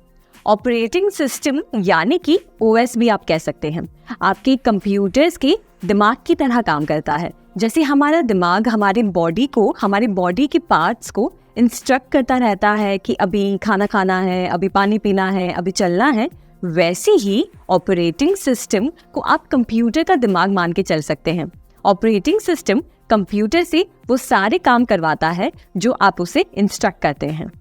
Speaker 1: ऑपरेटिंग सिस्टम यानी कि ओएस भी आप कह सकते हैं, आपके कंप्यूटर्स के दिमाग की तरह काम करता है। जैसे हमारा दिमाग हमारे बॉडी के पार्ट्स को इंस्ट्रक्ट करता रहता है कि अभी खाना खाना है, अभी पानी पीना है, अभी चलना है, वैसे ही ऑपरेटिंग सिस्टम को आप कंप्यूटर का दिमाग मान के चल सकते हैं। ऑपरेटिंग सिस्टम कंप्यूटर से वो सारे काम करवाता है जो आप उसे इंस्ट्रक्ट करते हैं।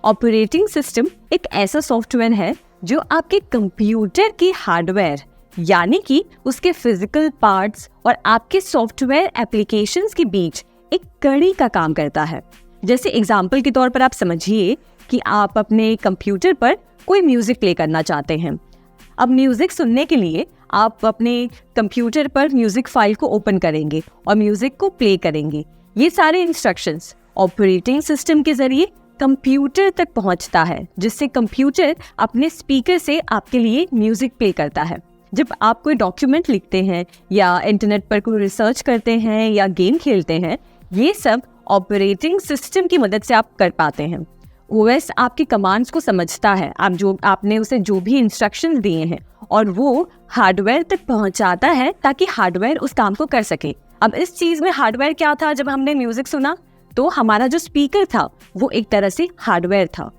Speaker 1: ऑपरेटिंग सिस्टम एक ऐसा सॉफ्टवेयर है जो आपके कंप्यूटर के हार्डवेयर यानी कि उसके फिजिकल पार्ट्स और आपके सॉफ्टवेयर एप्लीकेशंस के बीच एक कड़ी का काम करता है। जैसे एग्जाम्पल के तौर पर आप समझिए कि आप अपने कंप्यूटर पर कोई म्यूजिक प्ले करना चाहते हैं। अब म्यूजिक सुनने के लिए आप अपने कंप्यूटर पर म्यूजिक फाइल को ओपन करेंगे और म्यूजिक को प्ले करेंगे। ये सारे इंस्ट्रक्शंस ऑपरेटिंग सिस्टम के जरिए कंप्यूटर तक पहुंचता है, जिससे कंप्यूटर अपने स्पीकर से आपके लिए म्यूजिक प्ले करता है। जब आप कोई डॉक्यूमेंट लिखते हैं या इंटरनेट पर कोई रिसर्च करते हैं या गेम खेलते हैं, ये सब ऑपरेटिंग सिस्टम की मदद से आप कर पाते हैं। ओएस आपकी कमांड्स को समझता है, आपने उसे जो भी इंस्ट्रक्शंस दिए हैं, और वो हार्डवेयर तक पहुंचाता है ताकि हार्डवेयर उस काम को कर सके। अब इस चीज में हार्डवेयर क्या था? जब हमने म्यूजिक सुना तो हमारा जो स्पीकर था वो एक तरह से हार्डवेयर था।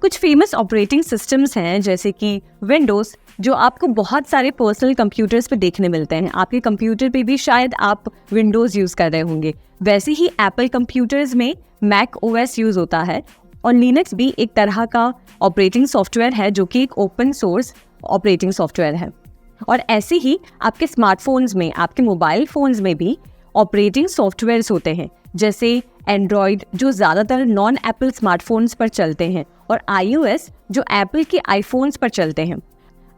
Speaker 1: कुछ फेमस ऑपरेटिंग सिस्टम्स हैं जैसे कि विंडोज, जो आपको बहुत सारे पर्सनल कंप्यूटर्स पे देखने मिलते हैं। आपके कंप्यूटर पे भी शायद आप विंडोज यूज कर रहे होंगे। वैसे ही एप्पल कंप्यूटर्स में मैक ओएस यूज होता है, और लिनक्स भी एक तरह का ऑपरेटिंग सॉफ्टवेयर है जो कि एक ओपन सोर्स ऑपरेटिंग सॉफ्टवेयर है। और ऐसे ही आपके स्मार्टफोन्स में, आपके मोबाइल फोन्स में भी ऑपरेटिंग सॉफ्टवेयर्स होते हैं, जैसे एंड्रॉयड जो ज़्यादातर नॉन एप्पल स्मार्टफोन्स पर चलते हैं, और iOS जो एप्पल के आईफोन्स पर चलते हैं।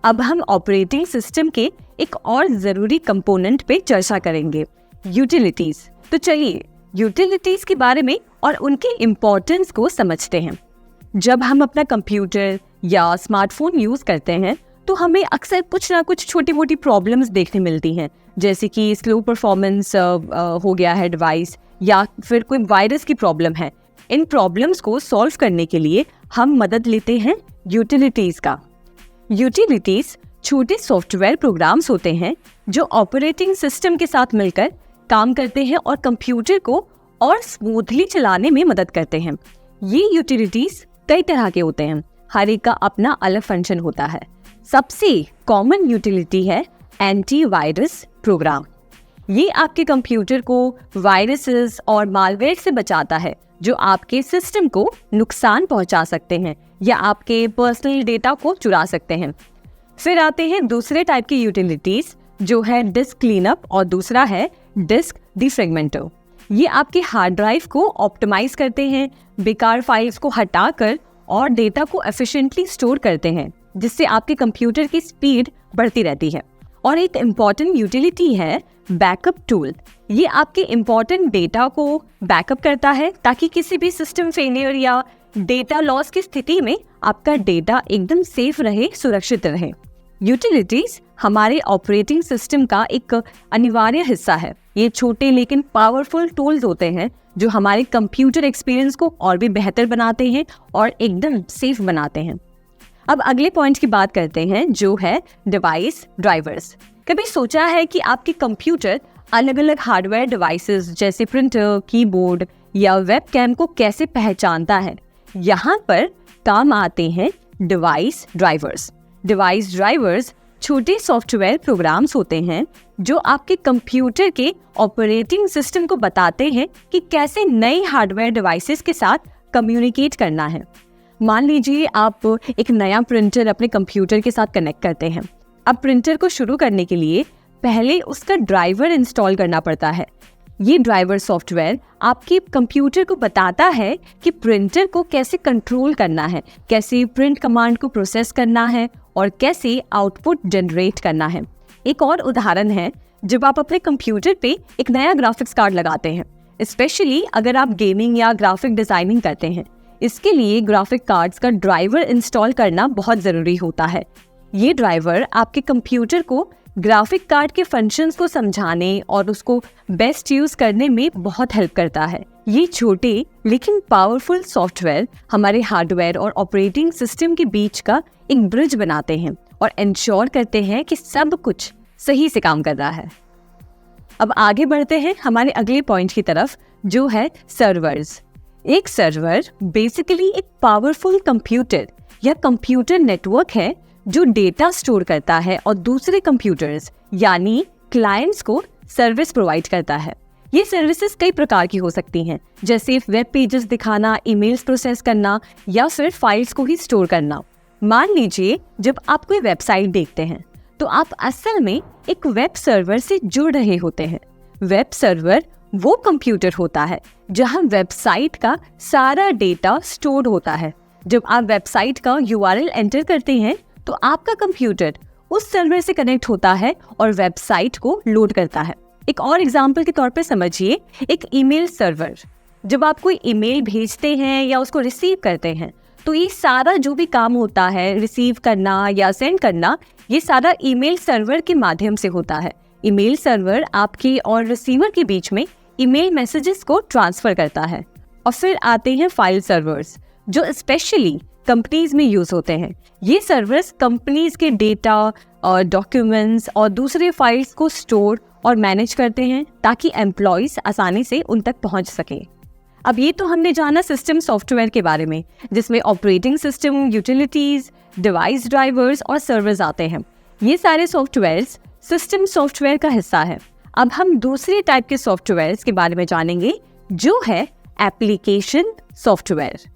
Speaker 1: अब हम ऑपरेटिंग सिस्टम के एक और ज़रूरी कंपोनेंट पे चर्चा करेंगे, यूटिलिटीज़। तो चलिए यूटिलिटीज़ के बारे में और उनके इम्पोर्टेंस को समझते हैं। जब हम अपना कंप्यूटर या स्मार्टफोन यूज़ करते हैं तो हमें अक्सर कुछ ना कुछ छोटी मोटी प्रॉब्लम्स देखने मिलती हैं, जैसे कि स्लो परफॉर्मेंस हो गया है डिवाइस, या फिर कोई वायरस की प्रॉब्लम है। इन प्रॉब्लम्स को सॉल्व करने के लिए हम मदद लेते हैं यूटिलिटीज़ का। यूटिलिटीज़ छोटे सॉफ्टवेयर प्रोग्राम्स होते हैं जो ऑपरेटिंग सिस्टम के साथ मिलकर काम करते हैं और कंप्यूटर को और स्मूथली चलाने में मदद करते हैं। ये यूटिलिटीज़ कई तरह के होते हैं, हर एक का अपना अलग फंक्शन होता है। सबसे कॉमन यूटिलिटी है एंटीवायरस प्रोग्राम। ये आपके कंप्यूटर को वायरसेस और मालवेयर से बचाता है जो आपके सिस्टम को नुकसान पहुंचा सकते हैं या आपके पर्सनल डेटा को चुरा सकते हैं। फिर आते हैं दूसरे टाइप की यूटिलिटीज, जो है डिस्क क्लीनअप और दूसरा है डिस्क डिफ्रेगमेंटर। ये आपके हार्ड ड्राइव को ऑप्टिमाइज करते हैं, बेकार फाइल्स को हटाकर और डेटा को एफिशिएंटली स्टोर करते हैं, जिससे आपके कंप्यूटर की स्पीड बढ़ती रहती है। और एक इम्पॉर्टेंट यूटिलिटी है बैकअप टूल। ये आपके इम्पॉर्टेंट डेटा को बैकअप करता है ताकि किसी भी सिस्टम फेलियर या डेटा लॉस की स्थिति में आपका डेटा एकदम सेफ रहे, सुरक्षित रहे। यूटिलिटीज हमारे ऑपरेटिंग सिस्टम का एक अनिवार्य हिस्सा है। ये छोटे लेकिन पावरफुल टूल्स होते हैं जो हमारे कंप्यूटर एक्सपीरियंस को और भी बेहतर बनाते हैं और एकदम सेफ बनाते हैं। अब अगले पॉइंट की बात करते हैं, जो है डिवाइस ड्राइवर्स। कभी सोचा है कि आपके कंप्यूटर अलग अलग हार्डवेयर डिवाइसेस जैसे प्रिंटर, कीबोर्ड या वेबकैम को कैसे पहचानता है? यहाँ पर काम आते हैं डिवाइस ड्राइवर्स। डिवाइस ड्राइवर्स छोटे सॉफ्टवेयर प्रोग्राम्स होते हैं जो आपके कंप्यूटर के ऑपरेटिंग सिस्टम को बताते हैं कि कैसे नए हार्डवेयर डिवाइसेस के साथ कम्युनिकेट करना है। मान लीजिए आप एक नया प्रिंटर अपने कंप्यूटर के साथ कनेक्ट करते हैं। अब प्रिंटर को शुरू करने के लिए पहले उसका ड्राइवर इंस्टॉल करना पड़ता है। ये ड्राइवर सॉफ्टवेयर आपके कंप्यूटर को बताता है कि प्रिंटर को कैसे कंट्रोल करना है, कैसे प्रिंट कमांड को प्रोसेस करना है और कैसे आउटपुट जनरेट करना है। एक और उदाहरण है जब आप अपने कंप्यूटर पे एक नया ग्राफिक्स कार्ड लगाते हैं, स्पेशली अगर आप गेमिंग या ग्राफिक डिजाइनिंग करते हैं। इसके लिए ग्राफिक कार्ड्स का ड्राइवर इंस्टॉल करना बहुत ज़रूरी होता है। ये ड्राइवर आपके कंप्यूटर को ग्राफिक कार्ड के फंक्शंस को समझाने और उसको बेस्ट यूज करने में बहुत हेल्प करता है। ये छोटे लेकिन पावरफुल सॉफ्टवेयर हमारे हार्डवेयर और ऑपरेटिंग सिस्टम के बीच का एक ब्रिज बनाते हैं और इंश्योर करते हैं कि सब कुछ सही से काम कर रहा है। अब आगे बढ़ते हैं हमारे अगले पॉइंट की तरफ, जो है सर्वर्स। एक सर्वर बेसिकली एक पावरफुल कंप्यूटर या कंप्यूटर नेटवर्क है जो डेटा स्टोर करता है और दूसरे कंप्यूटर्स यानी क्लाइंट्स को सर्विस प्रोवाइड करता है। ये सर्विसेज कई प्रकार की हो सकती हैं, जैसे वेब पेजेस दिखाना, ईमेल्स प्रोसेस करना या फिर फाइल्स को ही स्टोर करना। मान लीजिए जब आप कोई वेबसाइट देखते हैं तो आप असल में एक वेब सर्वर से जुड़ रहे होते हैं। वेब सर्वर वो कंप्यूटर होता है जहां वेबसाइट का सारा डेटा स्टोर होता है। जब आप वेबसाइट का URL एंटर करते हैं तो आपका कंप्यूटर उस सर्वर से कनेक्ट होता है और वेबसाइट को लोड करता है। एक और एग्जांपल के तौर पर समझिए एक ईमेल सर्वर। जब आप कोई ईमेल भेजते हैं या उसको रिसीव करते हैं तो ये सारा जो भी काम होता है, रिसीव करना या सेंड करना, ये सारा ईमेल सर्वर के माध्यम से होता है। ईमेल सर्वर आपके और रिसीवर के बीच में ईमेल मैसेजेस को ट्रांसफर करता है। और फिर आते हैं फाइल सर्वर्स, जो स्पेशली कंपनीज में यूज होते हैं। ये सर्वर्स कंपनीज के डेटा और डॉक्यूमेंट्स और दूसरे फाइल्स को स्टोर और मैनेज करते हैं ताकि एम्प्लॉयज आसानी से उन तक पहुंच सके। अब ये तो हमने जाना सिस्टम सॉफ्टवेयर के बारे में, जिसमें operating system, utilities, device drivers और सर्वर्स आते हैं। ये सारे सॉफ्टवेयर्स सिस्टम सॉफ्टवेयर का हिस्सा है। अब हम दूसरे टाइप के सॉफ्टवेयर्स के बारे में जानेंगे, जो है एप्लीकेशन सॉफ्टवेयर।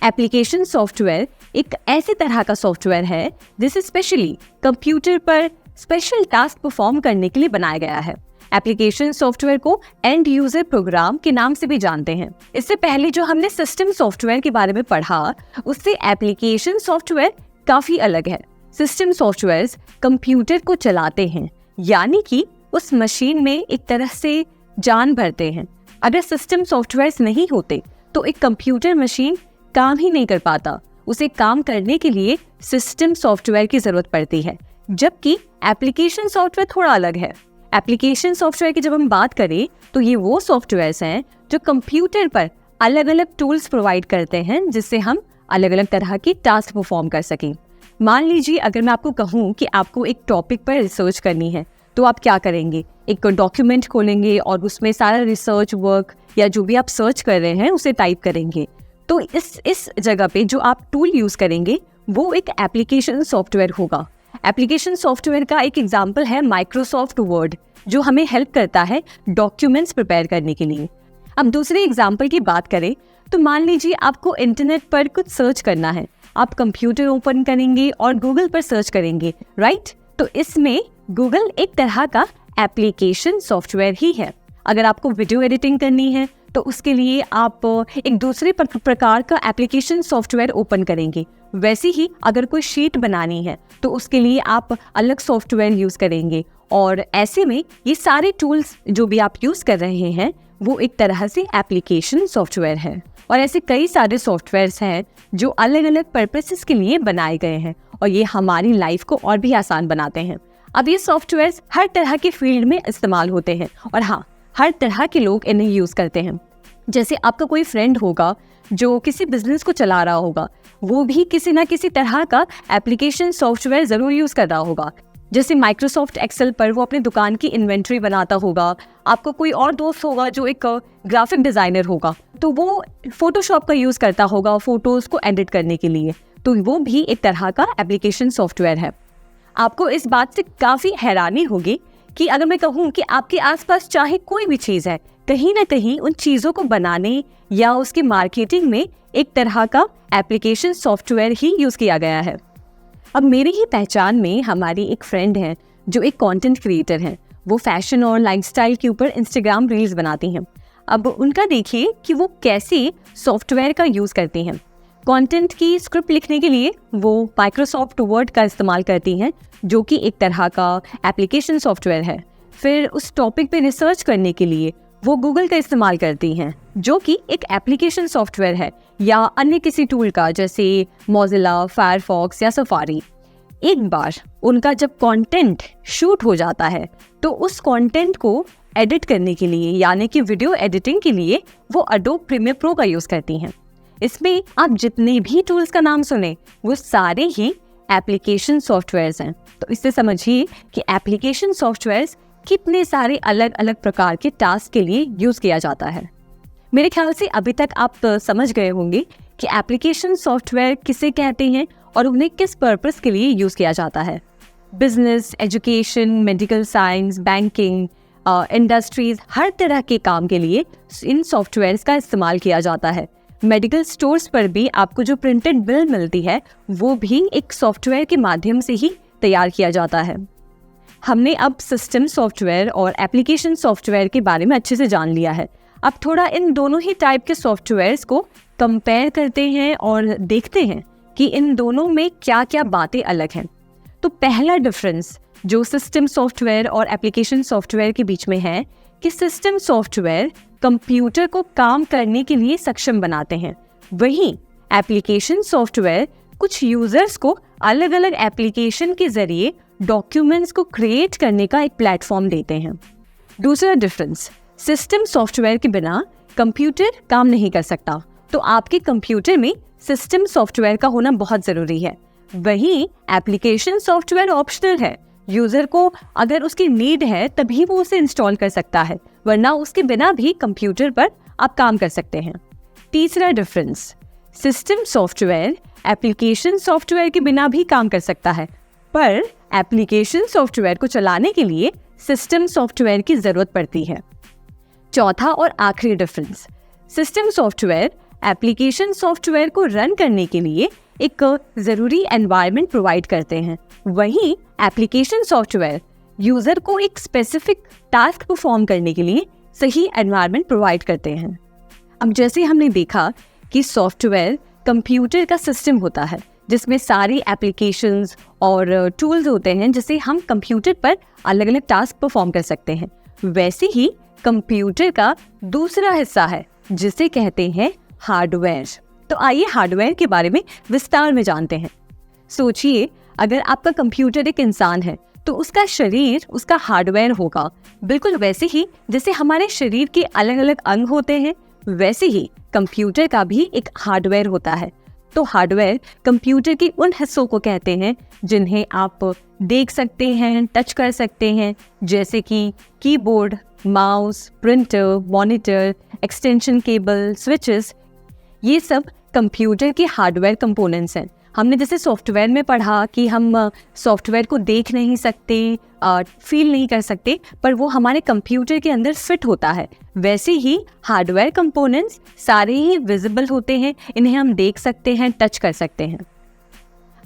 Speaker 1: एप्लीकेशन सॉफ्टवेयर एक ऐसे तरह का सॉफ्टवेयर है जिसे स्पेशली कंप्यूटर पर स्पेशल टास्क परफॉर्म करने के लिए बनाया गया है। एप्लीकेशन सॉफ्टवेयर को एंड यूजर प्रोग्राम के नाम से भी जानते हैं। इससे पहले जो हमने सिस्टम सॉफ्टवेयर के बारे में पढ़ा, उससे एप्लीकेशन सॉफ्टवेयर काफी अलग है। सिस्टम सॉफ्टवेयर कंप्यूटर को चलाते हैं, यानी कि उस मशीन में एक तरह से जान भरते हैं। अगर सिस्टम सॉफ्टवेयर नहीं होते तो एक कंप्यूटर मशीन काम ही नहीं कर पाता। उसे काम करने के लिए सिस्टम सॉफ्टवेयर की जरूरत पड़ती है, जबकि एप्लीकेशन सॉफ्टवेयर थोड़ा अलग है। एप्लीकेशन सॉफ्टवेयर की जब हम बात करें तो ये वो सॉफ्टवेयर्स हैं जो कंप्यूटर पर अलग अलग टूल्स प्रोवाइड करते हैं, जिससे हम अलग अलग तरह की टास्क परफॉर्म कर सकें। मान लीजिए अगर मैं आपको कहूँ कि आपको एक टॉपिक पर रिसर्च करनी है, तो आप क्या करेंगे? एक डॉक्यूमेंट खोलेंगे और उसमें सारा रिसर्च वर्क या जो भी आप सर्च कर रहे हैं उसे टाइप करेंगे। तो इस जगह पे जो आप टूल यूज करेंगे वो एक एप्लीकेशन सॉफ्टवेयर होगा। एप्लीकेशन सॉफ्टवेयर का एक एग्जांपल है माइक्रोसॉफ्ट वर्ड, जो हमें हेल्प करता है डॉक्यूमेंट्स प्रिपेयर करने के लिए। अब दूसरे एग्जांपल की बात करें तो मान लीजिए आपको इंटरनेट पर कुछ सर्च करना है। आप कंप्यूटर ओपन करेंगे और गूगल पर सर्च करेंगे, राइट? तो इसमें गूगल एक तरह का एप्लीकेशन सॉफ्टवेयर ही है। अगर आपको वीडियो एडिटिंग करनी है तो उसके लिए आप एक दूसरे प्रकार का एप्लीकेशन सॉफ्टवेयर ओपन करेंगे। वैसे ही अगर कोई शीट बनानी है तो उसके लिए आप अलग सॉफ्टवेयर यूज करेंगे। और ऐसे में ये सारे टूल्स जो भी आप यूज कर रहे हैं वो एक तरह से एप्लीकेशन सॉफ्टवेयर है। और ऐसे कई सारे सॉफ्टवेयर्स हैं जो अलग अलग पर्पसेस के लिए बनाए गए हैं और ये हमारी लाइफ को और भी आसान बनाते हैं। अब ये सॉफ्टवेयर्स हर तरह के फील्ड में इस्तेमाल होते हैं और हाँ, हर तरह के लोग इन्हें यूज करते हैं। जैसे आपका कोई फ्रेंड होगा जो किसी बिजनेस को चला रहा होगा, वो भी किसी ना किसी तरह का एप्लीकेशन सॉफ्टवेयर जरूर यूज कर रहा होगा। जैसे माइक्रोसॉफ्ट एक्सेल पर वो अपनी दुकान की इन्वेंट्री बनाता होगा। आपको कोई और दोस्त होगा जो एक ग्राफिक डिजाइनर होगा, तो वो फोटोशॉप का यूज करता होगा फोटोज को एडिट करने के लिए, तो वो भी एक तरह का एप्लीकेशन सॉफ्टवेयर है। आपको इस बात से काफी हैरानी होगी कि अगर मैं कहूँ कि आपके आसपास चाहे कोई भी चीज़ है, कहीं ना कहीं उन चीज़ों को बनाने या उसकी मार्केटिंग में एक तरह का एप्लीकेशन सॉफ्टवेयर ही यूज़ किया गया है। अब मेरी ही पहचान में हमारी एक फ्रेंड है जो एक कंटेंट क्रिएटर है। वो फैशन और लाइफस्टाइल के ऊपर इंस्टाग्राम रील्स बनाती हैं। अब उनका देखिए कि वो कैसे सॉफ्टवेयर का यूज़ करती हैं। कंटेंट की स्क्रिप्ट लिखने के लिए वो माइक्रोसॉफ्ट वर्ड का इस्तेमाल करती हैं, जो कि एक तरह का एप्लीकेशन सॉफ्टवेयर है। फिर उस टॉपिक पे रिसर्च करने के लिए वो गूगल का इस्तेमाल करती हैं, जो कि एक एप्लीकेशन सॉफ्टवेयर है, या अन्य किसी टूल का जैसे मोज़िला, फायरफॉक्स या सफारी। एक बार उनका जब कंटेंट शूट हो जाता है तो उस कंटेंट को एडिट करने के लिए, यानी कि वीडियो एडिटिंग के लिए, वो एडोब प्रीमियर प्रो का यूज़ करती हैं। इसमें आप जितने भी टूल्स का नाम सुने वो सारे ही एप्लीकेशन सॉफ्टवेयर्स हैं। तो इससे समझिए कि एप्लीकेशन सॉफ्टवेयर्स कितने सारे अलग अलग प्रकार के टास्क के लिए यूज़ किया जाता है। मेरे ख्याल से अभी तक आप समझ गए होंगे कि एप्लीकेशन सॉफ्टवेयर किसे कहते हैं और उन्हें किस पर्पस के लिए यूज़ किया जाता है। Business, education, medical science, banking, industries, हर तरह के काम के लिए इन सॉफ्टवेयर्स का इस्तेमाल किया जाता है। मेडिकल स्टोर्स पर भी आपको जो प्रिंटेड बिल मिलती है वो भी एक सॉफ्टवेयर के माध्यम से ही तैयार किया जाता है। हमने अब सिस्टम सॉफ्टवेयर और एप्लीकेशन सॉफ्टवेयर के बारे में अच्छे से जान लिया है। अब थोड़ा इन दोनों ही टाइप के सॉफ्टवेयर्स को कंपेयर करते हैं और देखते हैं कि इन दोनों में क्या क्या बातें अलग हैं। तो पहला डिफरेंस जो सिस्टम सॉफ्टवेयर और एप्लीकेशन सॉफ्टवेयर के बीच में है कि सिस्टम सॉफ्टवेयर कंप्यूटर को काम करने के लिए सक्षम बनाते हैं, वहीं एप्लीकेशन सॉफ्टवेयर कुछ यूजर्स को अलग अलग एप्लीकेशन के जरिए डॉक्यूमेंट्स को क्रिएट करने का एक प्लेटफॉर्म देते हैं। दूसरा डिफरेंस, सिस्टम सॉफ्टवेयर के बिना कंप्यूटर काम नहीं कर सकता, तो आपके कंप्यूटर में सिस्टम सॉफ्टवेयर का होना बहुत ज़रूरी है। वहीं एप्लीकेशन सॉफ्टवेयर ऑप्शनल है, यूज़र को अगर उसकी नीड है तभी वो उसे इंस्टॉल कर सकता है, वरना उसके बिना भी कंप्यूटर पर आप काम कर सकते हैं। तीसरा difference, system software application software के बिना भी काम कर सकता है, पर एप्लीकेशन सॉफ्टवेयर को चलाने के लिए सिस्टम सॉफ्टवेयर की ज़रूरत पड़ती है। चौथा और आखिरी difference, system software application software को रन करने के लिए एक ज़रूरी एनवायरनमेंट प्रोवाइड करते हैं, वहीं एप्लीकेशन सॉफ्टवेयर यूज़र को एक स्पेसिफिक टास्क परफॉर्म करने के लिए सही एनवायरनमेंट प्रोवाइड करते हैं। अब जैसे हमने देखा कि सॉफ्टवेयर कंप्यूटर का सिस्टम होता है जिसमें सारी एप्लीकेशंस और टूल्स होते हैं जिससे हम कंप्यूटर पर अलग अलग टास्क परफॉर्म कर सकते हैं, वैसे ही कंप्यूटर का दूसरा हिस्सा है जिसे कहते हैं हार्डवेयर। तो आइए हार्डवेयर के बारे में विस्तार में जानते हैं। सोचिए, अगर आपका कंप्यूटर एक इंसान है तो उसका शरीर उसका हार्डवेयर होगा, बिल्कुल वैसे ही जैसे हमारे शरीर के अलग अलग अंग होते हैं, वैसे ही कंप्यूटर का भी एक हार्डवेयर होता है। तो हार्डवेयर कंप्यूटर के उन हिस्सों को कहते हैं जिन्हें आप देख सकते हैं, टच कर सकते हैं, जैसे कि keyboard, mouse, printer, monitor, extension cable, switches. ये सब कंप्यूटर के हार्डवेयर कंपोनेंट्स हैं। हमने जैसे सॉफ्टवेयर में पढ़ा कि हम सॉफ्टवेयर को देख नहीं सकते, फील नहीं कर सकते, पर वो हमारे कंप्यूटर के अंदर फिट होता है, वैसे ही हार्डवेयर कंपोनेंट्स सारे ही विजिबल होते हैं, इन्हें हम देख सकते हैं, टच कर सकते हैं।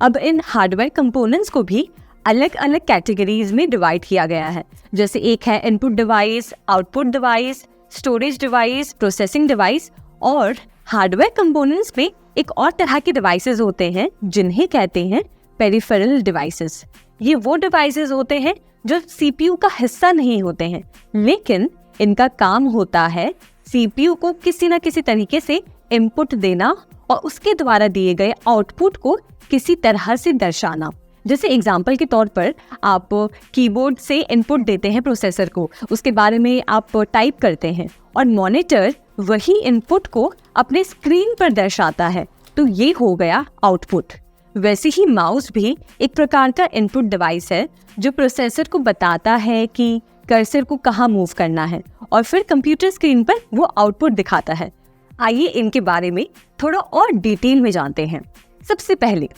Speaker 1: अब इन हार्डवेयर कंपोनेंट्स को भी अलग अलग कैटेगरीज में डिवाइड किया गया है। जैसे एक है input device, output device, storage device, processing device, और हार्डवेयर कंपोनेंट्स में एक और तरह के डिवाइसेस होते हैं जिन्हें कहते हैं पेरिफेरल डिवाइसेस। ये वो डिवाइसेस होते हैं जो सीपीयू का हिस्सा नहीं होते हैं, लेकिन इनका काम होता है सीपीयू को किसी न किसी तरीके से इनपुट देना और उसके द्वारा दिए गए आउटपुट को किसी तरह से दर्शाना। जैसे एग्जाम्पल के तौर पर आप कीबोर्ड से इनपुट देते हैं प्रोसेसर को, उसके बारे में आप टाइप करते हैं और मॉनिटर वही इनपुट को अपने स्क्रीन पर दर्शाता है, तो ये हो गया आउटपुट। वैसे ही माउस भी एक प्रकार का इनपुट डिवाइस है जो प्रोसेसर को बताता है कि कर्सर को कहाँ मूव करना है और फिर कंप्यूटर स्क्रीन पर वो आउटपुट दिखाता है। आइए इनके बारे में थोड़ा और डिटेल में जानते हैं। सबसे पहले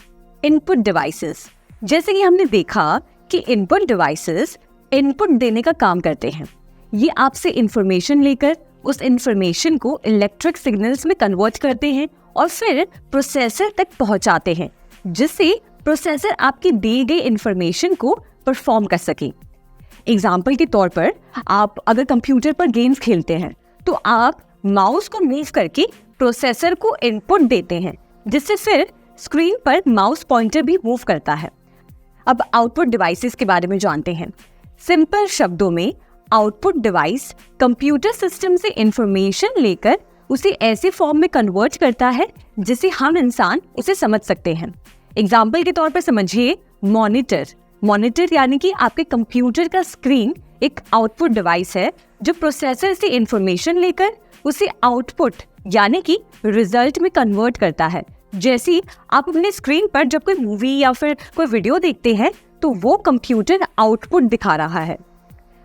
Speaker 1: इनपुट डिवाइसेस। जैसे कि हमने देखा कि इनपुट डिवाइसेस इनपुट देने का काम करते हैं। ये आपसे इंफॉर्मेशन लेकर उस इंफॉर्मेशन को इलेक्ट्रिक सिग्नल्स में कन्वर्ट करते हैं और फिर प्रोसेसर तक पहुंचाते हैं, जिससे प्रोसेसर आपकी दी गई इंफॉर्मेशन को परफॉर्म कर सके। एग्जाम्पल के तौर पर आप अगर कंप्यूटर पर गेम्स खेलते हैं तो आप माउस को मूव करके प्रोसेसर को इनपुट देते हैं, जिससे फिर स्क्रीन पर माउस पॉइंटर भी मूव करता है। अब आउटपुट डिवाइसेस के बारे में जानते हैं। सिंपल शब्दों में आउटपुट डिवाइस कंप्यूटर सिस्टम से इंफॉर्मेशन लेकर उसे ऐसे फॉर्म में कन्वर्ट करता है जिसे हम इंसान उसे समझ सकते हैं। एग्जाम्पल के तौर पर समझिए मॉनिटर यानी कि आपके कंप्यूटर का स्क्रीन एक आउटपुट डिवाइस है जो प्रोसेसर से इंफॉर्मेशन लेकर उसे आउटपुट यानी कि रिजल्ट में कन्वर्ट करता है। जैसे आप अपने स्क्रीन पर जब कोई मूवी या फिर कोई वीडियो देखते हैं तो वो कंप्यूटर आउटपुट दिखा रहा है।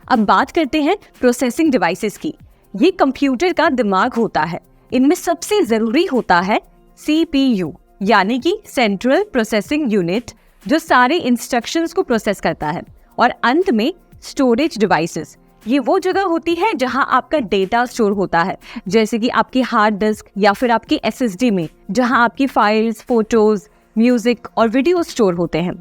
Speaker 1: अब बात करते हैं प्रोसेसिंग डिवाइसेस की। ये कंप्यूटर का दिमाग होता है। इनमें सबसे जरूरी होता है CPU यानी कि सेंट्रल प्रोसेसिंग यूनिट, जो सारे इंस्ट्रक्शंस को प्रोसेस करता है। और अंत में स्टोरेज डिवाइसेस, ये वो जगह होती है जहां आपका डेटा स्टोर होता है, जैसे कि आपकी हार्ड डिस्क या फिर आपकी SSD में, जहां आपकी फाइल्स, फोटोज, म्यूजिक और वीडियो स्टोर होते हैं।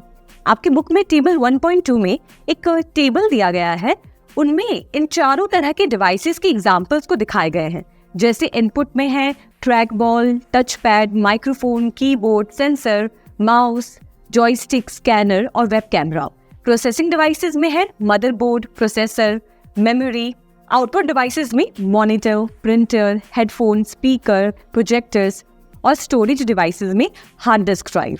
Speaker 1: आपके बुक में टेबल 1.2 में एक टेबल दिया गया है, उनमें इन चारों तरह के डिवाइसेस के एग्जाम्पल्स को दिखाए गए हैं। जैसे इनपुट में है trackball, touchpad, microphone, keyboard, sensor, mouse, joystick, scanner और वेब कैमरा। प्रोसेसिंग डिवाइसेस में है motherboard, processor, memory. Output devices में monitor, printer, headphone, speaker, projectors और स्टोरेज डिवाइसेस में हार्ड डिस्क ड्राइव।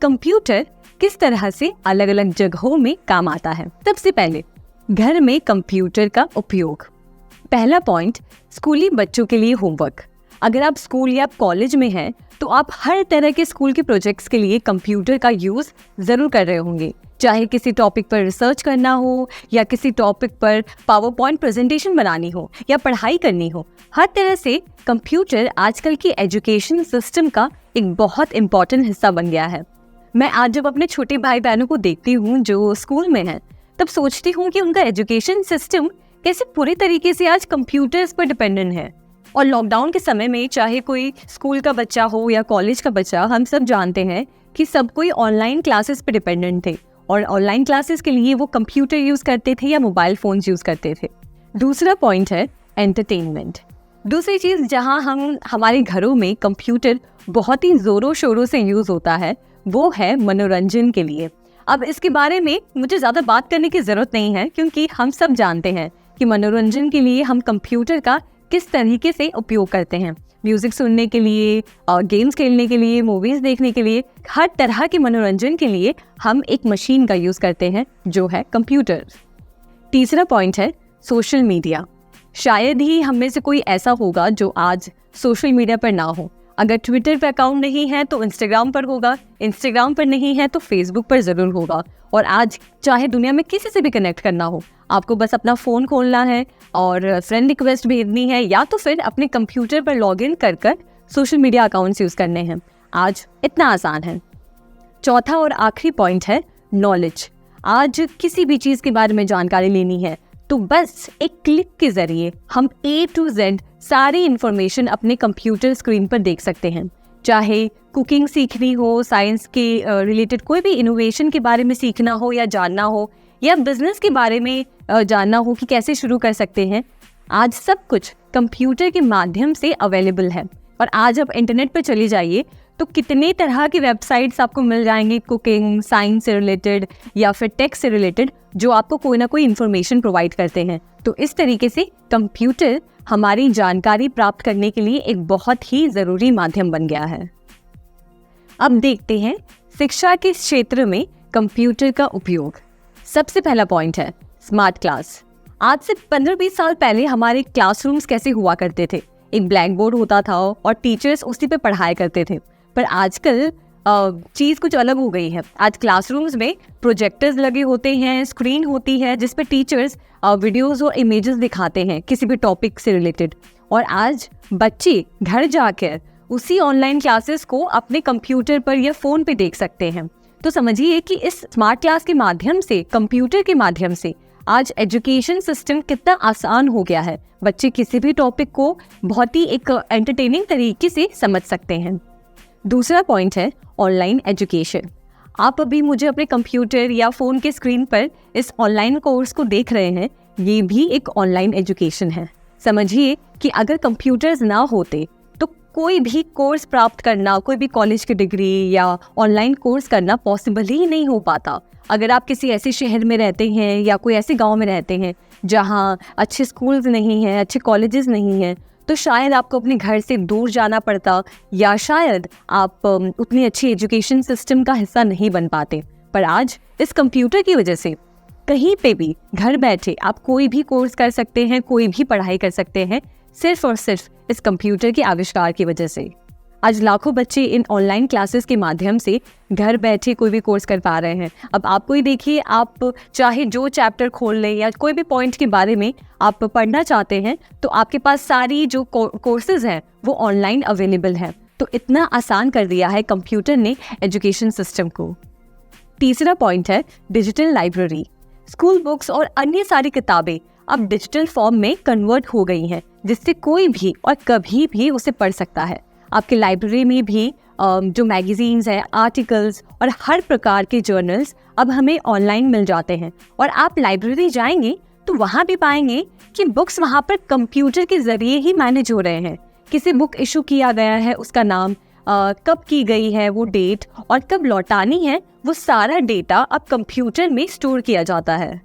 Speaker 1: कंप्यूटर किस तरह से अलग अलग जगहों में काम आता है। सबसे पहले घर में कंप्यूटर का उपयोग। पहला पॉइंट, स्कूली बच्चों के लिए होमवर्क। अगर आप स्कूल या कॉलेज में हैं तो आप हर तरह के स्कूल के प्रोजेक्ट्स के लिए कंप्यूटर का यूज जरूर कर रहे होंगे, चाहे किसी टॉपिक पर रिसर्च करना हो या किसी टॉपिक पर पावर पॉइंट प्रेजेंटेशन बनानी हो या पढ़ाई करनी हो। हर तरह से कंप्यूटर आजकल की एजुकेशन सिस्टम का एक बहुत इम्पोर्टेंट हिस्सा बन गया है। मैं आज जब अपने छोटे भाई बहनों को देखती हूँ जो स्कूल में हैं, तब सोचती हूँ कि उनका एजुकेशन सिस्टम कैसे पूरी तरीके से आज कंप्यूटर्स पर डिपेंडेंट है। और लॉकडाउन के समय में चाहे कोई स्कूल का बच्चा हो या कॉलेज का बच्चा, हम सब जानते हैं कि सब कोई ऑनलाइन क्लासेस पे डिपेंडेंट थे और ऑनलाइन क्लासेस के लिए वो कंप्यूटर यूज़ करते थे या मोबाइल फ़ोन्स यूज़ करते थे। दूसरा पॉइंट है एंटरटेनमेंट। दूसरी चीज़ जहाँ हमारे घरों में कंप्यूटर बहुत ही ज़ोरों शोरों से यूज़ होता है वो है मनोरंजन के लिए। अब इसके बारे में मुझे ज़्यादा बात करने की ज़रूरत नहीं है, क्योंकि हम सब जानते हैं कि मनोरंजन के लिए हम कंप्यूटर का किस तरीके से उपयोग करते हैं। म्यूज़िक सुनने के लिए और गेम्स खेलने के लिए, मूवीज़ देखने के लिए, हर तरह के मनोरंजन के लिए हम एक मशीन का यूज़ करते हैं जो है कंप्यूटर। तीसरा पॉइंट है सोशल मीडिया। शायद ही हम में से कोई ऐसा होगा जो आज सोशल मीडिया पर ना हो। अगर ट्विटर पर अकाउंट नहीं है तो इंस्टाग्राम पर होगा, इंस्टाग्राम पर नहीं है तो फेसबुक पर ज़रूर होगा। और आज चाहे दुनिया में किसी से भी कनेक्ट करना हो, आपको बस अपना फ़ोन खोलना है और फ्रेंड रिक्वेस्ट भेजनी है या तो फिर अपने कंप्यूटर पर लॉगिन कर सोशल मीडिया अकाउंट्स यूज़ करने हैं। आज इतना आसान है। चौथा और आखिरी पॉइंट है नॉलेज। आज किसी भी चीज़ के बारे में जानकारी लेनी है तो बस एक क्लिक के ज़रिए हम A to Z सारी इन्फॉर्मेशन अपने कंप्यूटर स्क्रीन पर देख सकते हैं। चाहे कुकिंग सीखनी हो, साइंस के रिलेटेड कोई भी इनोवेशन के बारे में सीखना हो या जानना हो, या बिजनेस के बारे में जानना हो कि कैसे शुरू कर सकते हैं, आज सब कुछ कंप्यूटर के माध्यम से अवेलेबल है। और आज आप इंटरनेट पर चले जाइए तो कितने तरह की वेबसाइट्स आपको मिल जाएंगी कुकिंग, साइंस से रिलेटेड या फिर टेक से रिलेटेड, जो आपको कोई ना कोई इन्फॉर्मेशन प्रोवाइड करते हैं। तो इस तरीके से कंप्यूटर हमारी जानकारी प्राप्त करने के लिए एक बहुत ही ज़रूरी माध्यम बन गया है। अब देखते हैं शिक्षा के क्षेत्र में कंप्यूटर का उपयोग। सबसे पहला पॉइंट है स्मार्ट क्लास। आज से 15-20 साल पहले हमारे क्लासरूम्स कैसे हुआ करते थे? एक ब्लैक बोर्ड होता था और टीचर्स उसी पे पढ़ाया करते थे। पर आजकल चीज़ कुछ अलग हो गई है। आज क्लासरूम्स में प्रोजेक्टर्स लगे होते हैं, स्क्रीन होती है जिस पे टीचर्स वीडियोस और इमेजेस दिखाते हैं किसी भी टॉपिक से रिलेटेड, और आज बच्चे घर जाकर उसी ऑनलाइन क्लासेस को अपने कंप्यूटर पर या फ़ोन पे देख सकते हैं। तो समझिए कि इस स्मार्ट क्लास के माध्यम से, कंप्यूटर के माध्यम से आज एजुकेशन सिस्टम कितना आसान हो गया है। बच्चे किसी भी टॉपिक को बहुत ही एक एंटरटेनिंग तरीके से समझ सकते हैं। दूसरा पॉइंट है ऑनलाइन एजुकेशन। आप अभी मुझे अपने कंप्यूटर या फ़ोन के स्क्रीन पर इस ऑनलाइन कोर्स को देख रहे हैं, ये भी एक ऑनलाइन एजुकेशन है। समझिए कि अगर कंप्यूटर्स ना होते तो कोई भी कोर्स प्राप्त करना, कोई भी कॉलेज की डिग्री या ऑनलाइन कोर्स करना पॉसिबल ही नहीं हो पाता। अगर आप किसी ऐसे शहर में रहते हैं या कोई ऐसे गांव में रहते हैं जहां अच्छे स्कूल्स नहीं हैं, अच्छे कॉलेजेस नहीं हैं, तो शायद आपको अपने घर से दूर जाना पड़ता, या शायद आप उतनी अच्छी एजुकेशन सिस्टम का हिस्सा नहीं बन पाते। पर आज इस कंप्यूटर की वजह से कहीं पे भी घर बैठे आप कोई भी कोर्स कर सकते हैं, कोई भी पढ़ाई कर सकते हैं, सिर्फ और सिर्फ इस कंप्यूटर के आविष्कार की वजह से। आज लाखों बच्चे इन ऑनलाइन क्लासेस के माध्यम से घर बैठे कोई भी कोर्स कर पा रहे हैं। अब आपको ही देखिए, आप चाहे जो चैप्टर खोल लें या कोई भी पॉइंट के बारे में आप पढ़ना चाहते हैं, तो आपके पास सारी जो कोर्सेज हैं वो ऑनलाइन अवेलेबल हैं। तो इतना आसान कर दिया है कंप्यूटर ने एजुकेशन सिस्टम को। तीसरा पॉइंट है डिजिटल लाइब्रेरी। स्कूल बुक्स और अन्य सारी किताबें अब डिजिटल फॉर्म में कन्वर्ट हो गई हैं, जिससे कोई भी और कभी भी उसे पढ़ सकता है। आपके लाइब्रेरी में भी जो मैगजीन्स हैं, आर्टिकल्स और हर प्रकार के जर्नल्स अब हमें ऑनलाइन मिल जाते हैं। और आप लाइब्रेरी जाएंगे तो वहाँ भी पाएंगे कि बुक्स वहाँ पर कंप्यूटर के जरिए ही मैनेज हो रहे हैं। किसी बुक इशू किया गया है, उसका नाम, कब की गई है वो डेट, और कब लौटानी है, वो सारा डेटा अब कंप्यूटर में स्टोर किया जाता है।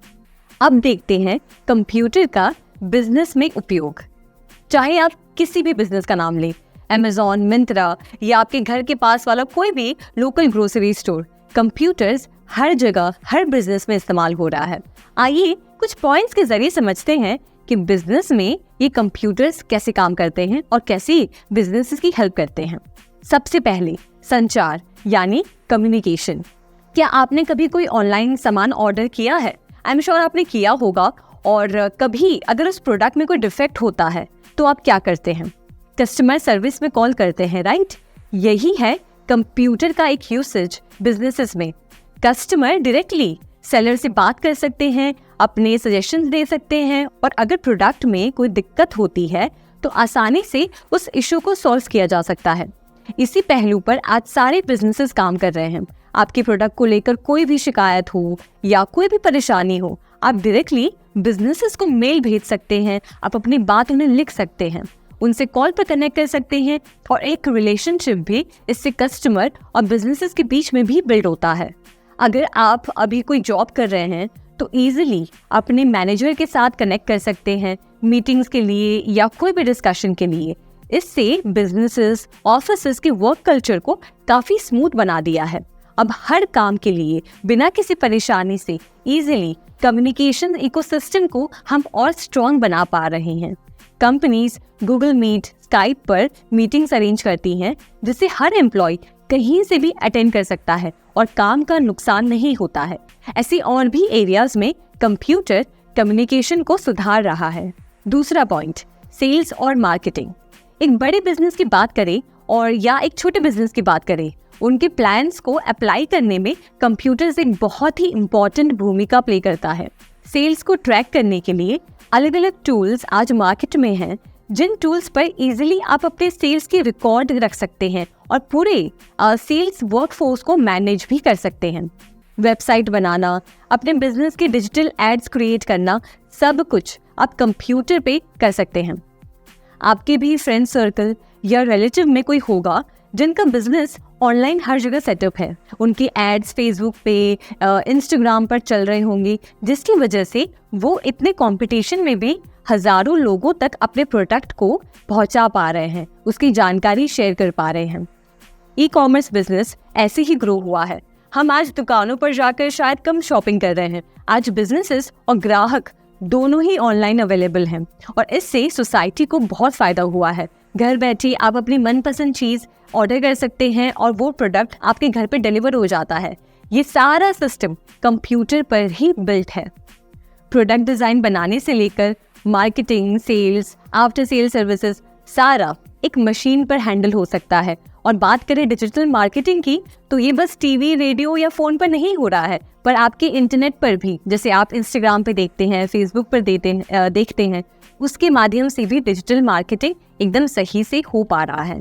Speaker 1: अब देखते हैं कंप्यूटर का बिजनेस में उपयोग। चाहे आप किसी भी बिजनेस का नाम लें, Amazon, मिंत्रा या आपके घर के पास वाला कोई भी लोकल ग्रोसरी स्टोर, कंप्यूटर्स हर जगह हर बिजनेस में इस्तेमाल हो रहा है। आइए कुछ पॉइंट्स के जरिए समझते हैं कि बिजनेस में ये कंप्यूटर्स कैसे काम करते हैं और कैसे बिजनेसेस की हेल्प करते हैं। सबसे पहले संचार यानी कम्युनिकेशन। क्या आपने कभी कोई ऑनलाइन सामान ऑर्डर किया है? आई एम श्योर आपने किया होगा। और कभी अगर उस प्रोडक्ट में कोई डिफेक्ट होता है तो आप क्या करते हैं? कस्टमर सर्विस में कॉल करते हैं, राइट? यही है कंप्यूटर का एक यूसेज बिजनेसेस में। कस्टमर डायरेक्टली सेलर से बात कर सकते हैं, अपने सजेशंस दे सकते हैं, और अगर प्रोडक्ट में कोई दिक्कत होती है तो आसानी से उस इशू को सॉल्व किया जा सकता है। इसी पहलू पर आज सारे बिजनेसेस काम कर रहे हैं। आपके प्रोडक्ट को लेकर कोई भी शिकायत हो या कोई भी परेशानी हो, आप डायरेक्टली बिजनेसेस को मेल भेज सकते हैं, आप अपनी बात उन्हें लिख सकते हैं, उनसे कॉल पर कनेक्ट कर सकते हैं, और एक रिलेशनशिप भी इससे कस्टमर और बिजनेसेस के बीच में भी बिल्ड होता है। अगर आप अभी कोई जॉब कर रहे हैं तो ईजिली अपने मैनेजर के साथ कनेक्ट कर सकते हैं मीटिंग्स के लिए या कोई भी डिस्कशन के लिए। इससे बिजनेसेस, ऑफिसेस के वर्क कल्चर को काफ़ी स्मूथ बना दिया है। अब हर काम के लिए बिना किसी परेशानी से ईजिली कम्युनिकेशन इकोसिस्टम को हम और स्ट्रॉन्ग बना पा रहे हैं। कंपनीज गूगल मीट, स्काइप पर मीटिंग्स अरेंज करती हैं, जिससे हर एम्प्लॉय कहीं से भी अटेंड कर सकता है और काम का नुकसान नहीं होता है। ऐसे और भी एरियाज में कंप्यूटर कम्युनिकेशन को सुधार रहा है। दूसरा पॉइंट, सेल्स और मार्केटिंग। एक बड़े बिजनेस की बात करें और या एक छोटे बिजनेस की बात करें, उनके प्लान्स को अप्लाई करने में कंप्यूटर एक बहुत ही इम्पॉर्टेंट भूमिका प्ले करता है। सेल्स को ट्रैक करने के लिए अलग अलग टूल्स आज मार्केट में हैं, जिन टूल्स पर इजीली आप अपने सेल्स की रिकॉर्ड रख सकते हैं और पूरे सेल्स वर्कफोर्स को मैनेज भी कर सकते हैं। वेबसाइट बनाना, अपने बिजनेस के डिजिटल एड्स क्रिएट करना, सब कुछ आप कंप्यूटर पे कर सकते हैं। आपके भी फ्रेंड सर्कल या रिलेटिव में कोई होगा जिनका बिजनेस ऑनलाइन हर जगह सेटअप है। उनके एड्स फेसबुक पे, इंस्टाग्राम पर चल रहे होंगे, जिसकी वजह से वो इतने कंपटीशन में भी हजारों लोगों तक अपने प्रोडक्ट को पहुंचा पा रहे हैं, उसकी जानकारी शेयर कर पा रहे हैं। ई कॉमर्स बिजनेस ऐसे ही ग्रो हुआ है। हम आज दुकानों पर जाकर शायद कम शॉपिंग कर रहे हैं। आज बिजनेसेस और ग्राहक दोनों ही ऑनलाइन अवेलेबल हैं और इससे सोसाइटी को बहुत फायदा हुआ है। घर बैठे आप अपनी मनपसंद चीज ऑर्डर कर सकते हैं और वो प्रोडक्ट आपके घर पे डिलीवर हो जाता है। ये सारा सिस्टम कंप्यूटर पर ही बिल्ट है। प्रोडक्ट डिजाइन बनाने से लेकर marketing, sales, after sale services सारा एक मशीन पर हैंडल हो सकता है। और बात करें डिजिटल मार्केटिंग की, तो ये बस टीवी, रेडियो या फोन पर नहीं हो रहा है, पर आपके इंटरनेट पर भी, जैसे आप इंस्टाग्राम पे देखते हैं, फेसबुक पर देखते हैं, उसके माध्यम से भी डिजिटल मार्केटिंग एकदम सही से हो पा रहा है।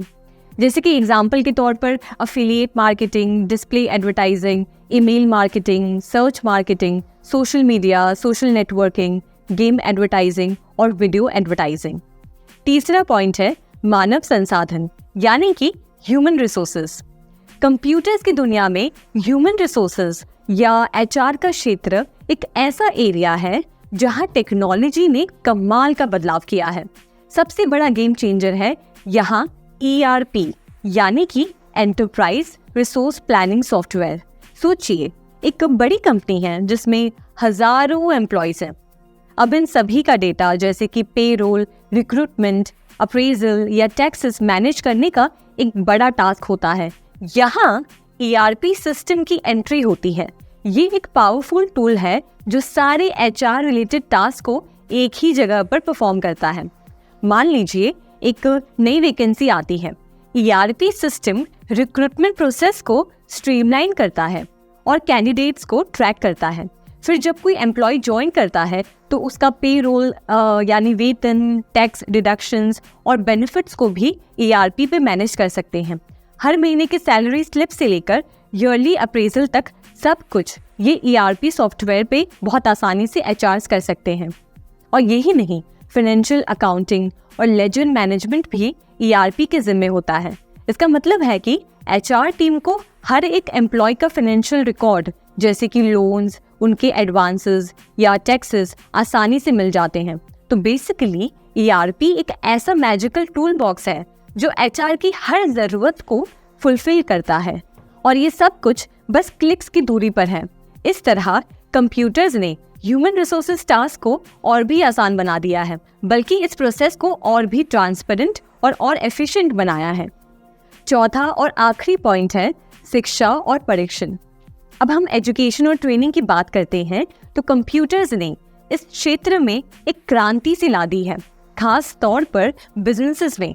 Speaker 1: जैसे कि एग्जाम्पल के तौर पर affiliate marketing, display advertising, email marketing, search marketing, social media, social networking, game advertising और वीडियो एडवर्टाइजिंग। तीसरा पॉइंट है मानव संसाधन, यानी कि ह्यूमन रिसोर्सेज। कंप्यूटर्स की दुनिया में ह्यूमन रिसोर्सेज या एचआर का क्षेत्र एक ऐसा एरिया है जहां टेक्नोलॉजी ने कमाल का बदलाव किया है। सबसे बड़ा गेम चेंजर है यहाँ ERP, यानी कि एंटरप्राइज रिसोर्स प्लानिंग सॉफ्टवेयर। सोचिए, एक बड़ी कंपनी है जिसमें हजारों एम्प्लॉयज हैं। अब इन सभी का डेटा जैसे कि पेरोल, रिक्रूटमेंट, अप्रेजल या टैक्सेस मैनेज करने का एक बड़ा टास्क होता है। यहाँ ERP सिस्टम की एंट्री होती है। ये एक पावरफुल टूल है जो सारे HR रिलेटेड टास्क को एक ही जगह पर परफॉर्म करता है। मान लीजिए एक नई वैकेंसी आती है। ERP सिस्टम रिक्रूटमेंट प्रोसेस को स्ट्रीमलाइन करता है और कैंडिडेट्स को ट्रैक करता है। फिर जब कोई एम्प्लॉय ज्वाइन करता है तो उसका पेरोल यानी वेतन, टैक्स डिडक्शंस और बेनिफिट्स को भी ERP पे मैनेज कर सकते हैं। हर महीने के सैलरी स्लिप से लेकर ईयरली अप्रेजल तक सब कुछ ये ERP सॉफ्टवेयर पे बहुत आसानी से HRs कर सकते हैं। और यही नहीं, फाइनेंशियल अकाउंटिंग और लेजर मैनेजमेंट भी ERP के जिम्मे होता है। इसका मतलब है कि HR टीम को हर एक एम्प्लॉय का फाइनेंशियल रिकॉर्ड जैसे कि लोन्स, उनके एडवांसेस या टैक्सेस आसानी से मिल जाते हैं। तो बेसिकली ERP एक ऐसा मैजिकल टूल बॉक्स है जो HR की हर ज़रूरत को फुलफिल करता है और ये सब कुछ बस क्लिक्स की दूरी पर है। इस तरह कंप्यूटर्स ने ह्यूमन रिसोर्सेज टास्क को और भी आसान बना दिया है, बल्कि इस प्रोसेस को और भी ट्रांसपेरेंट और एफिशिएंट बनाया है। चौथा और आखिरी पॉइंट है शिक्षा और परीक्षण। अब हम एजुकेशन और ट्रेनिंग की बात करते हैं तो कंप्यूटर्स ने इस क्षेत्र में एक क्रांति सी ला दी है, खास तौर पर बिजनेसेस में।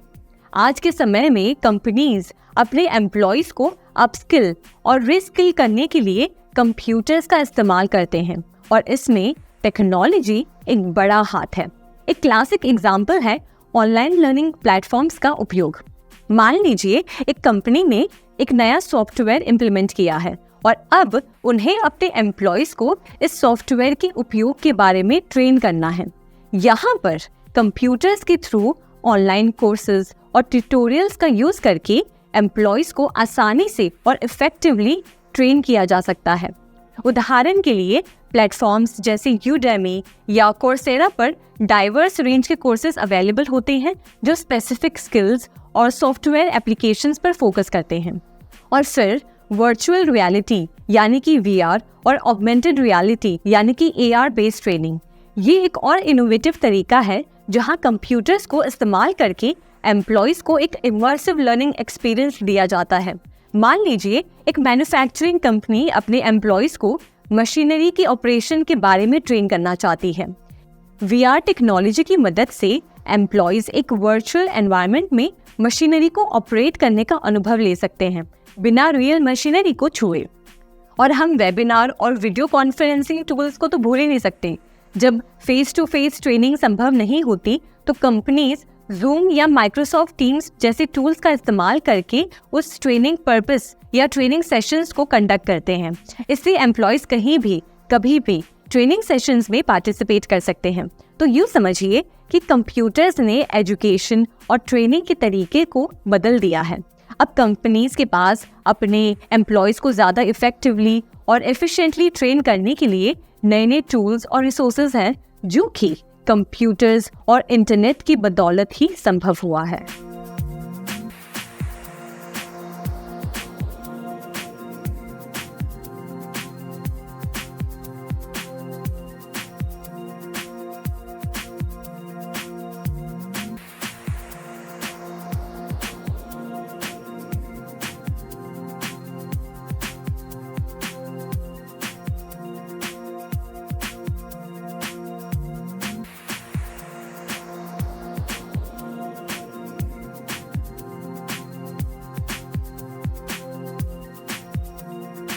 Speaker 1: आज के समय में कंपनीज अपने एम्प्लॉयज को अपस्किल और रीस्किल करने के लिए कंप्यूटर्स का इस्तेमाल करते हैं और इसमें टेक्नोलॉजी एक बड़ा हाथ है। एक क्लासिक एग्जाम्पल है ऑनलाइन लर्निंग प्लेटफॉर्म्स का उपयोग। मान लीजिए एक कंपनी ने एक नया सॉफ्टवेयर इम्प्लीमेंट किया है और अब उन्हें अपने एम्प्लॉयज को इस सॉफ्टवेयर के उपयोग के बारे में ट्रेन करना है। यहाँ पर कंप्यूटर्स के थ्रू ऑनलाइन कोर्सेज और ट्यूटोरियल्स का यूज करके एम्प्लॉयज को आसानी से और इफेक्टिवली ट्रेन किया जा सकता है। उदाहरण के लिए प्लेटफॉर्म्स जैसे यूडेमी या कोर्सेरा पर डाइवर्स रेंज के कोर्सेज अवेलेबल होते हैं जो स्पेसिफिक स्किल्स और सॉफ्टवेयर एप्लीकेशंस पर फोकस करते हैं। और फिर वर्चुअल रियलिटी यानी कि VR और ऑगमेंटेड रियलिटी यानी कि AR बेस्ड ट्रेनिंग, ये एक और इनोवेटिव तरीका है जहां कंप्यूटर्स को इस्तेमाल करके एम्प्लॉयज को एक इमर्सिव लर्निंग एक्सपीरियंस दिया जाता है। मान लीजिए एक मैन्युफैक्चरिंग कंपनी अपने एम्प्लॉयज को मशीनरी के ऑपरेशन के बारे में ट्रेन करना चाहती है। VR टेक्नोलॉजी की मदद से एम्प्लॉयज एक वर्चुअल एनवायरनमेंट में मशीनरी को ऑपरेट करने का अनुभव ले सकते हैं बिना रियल मशीनरी को छुए। और हम वेबिनार और वीडियो कॉन्फ्रेंसिंग टूल्स को तो भूल ही नहीं सकते। जब फेस टू फेस ट्रेनिंग संभव नहीं होती तो कंपनीज Zoom या Microsoft Teams जैसे टूल्स का इस्तेमाल करके उस ट्रेनिंग पर्पस या ट्रेनिंग सेशंस को कंडक्ट करते हैं। इससे एम्प्लॉयज कहीं भी कभी भी ट्रेनिंग सेशंस में पार्टिसिपेट कर सकते हैं। तो यूँ समझिए कि कंप्यूटर्स ने एजुकेशन और ट्रेनिंग के तरीके को बदल दिया है। अब कंपनीज के पास अपने एम्प्लॉयज़ को ज़्यादा इफेक्टिवली और एफिशिएंटली ट्रेन करने के लिए नए नए टूल्स और रिसोर्सेज हैं, जो कि कंप्यूटर्स और इंटरनेट की बदौलत ही संभव हुआ है।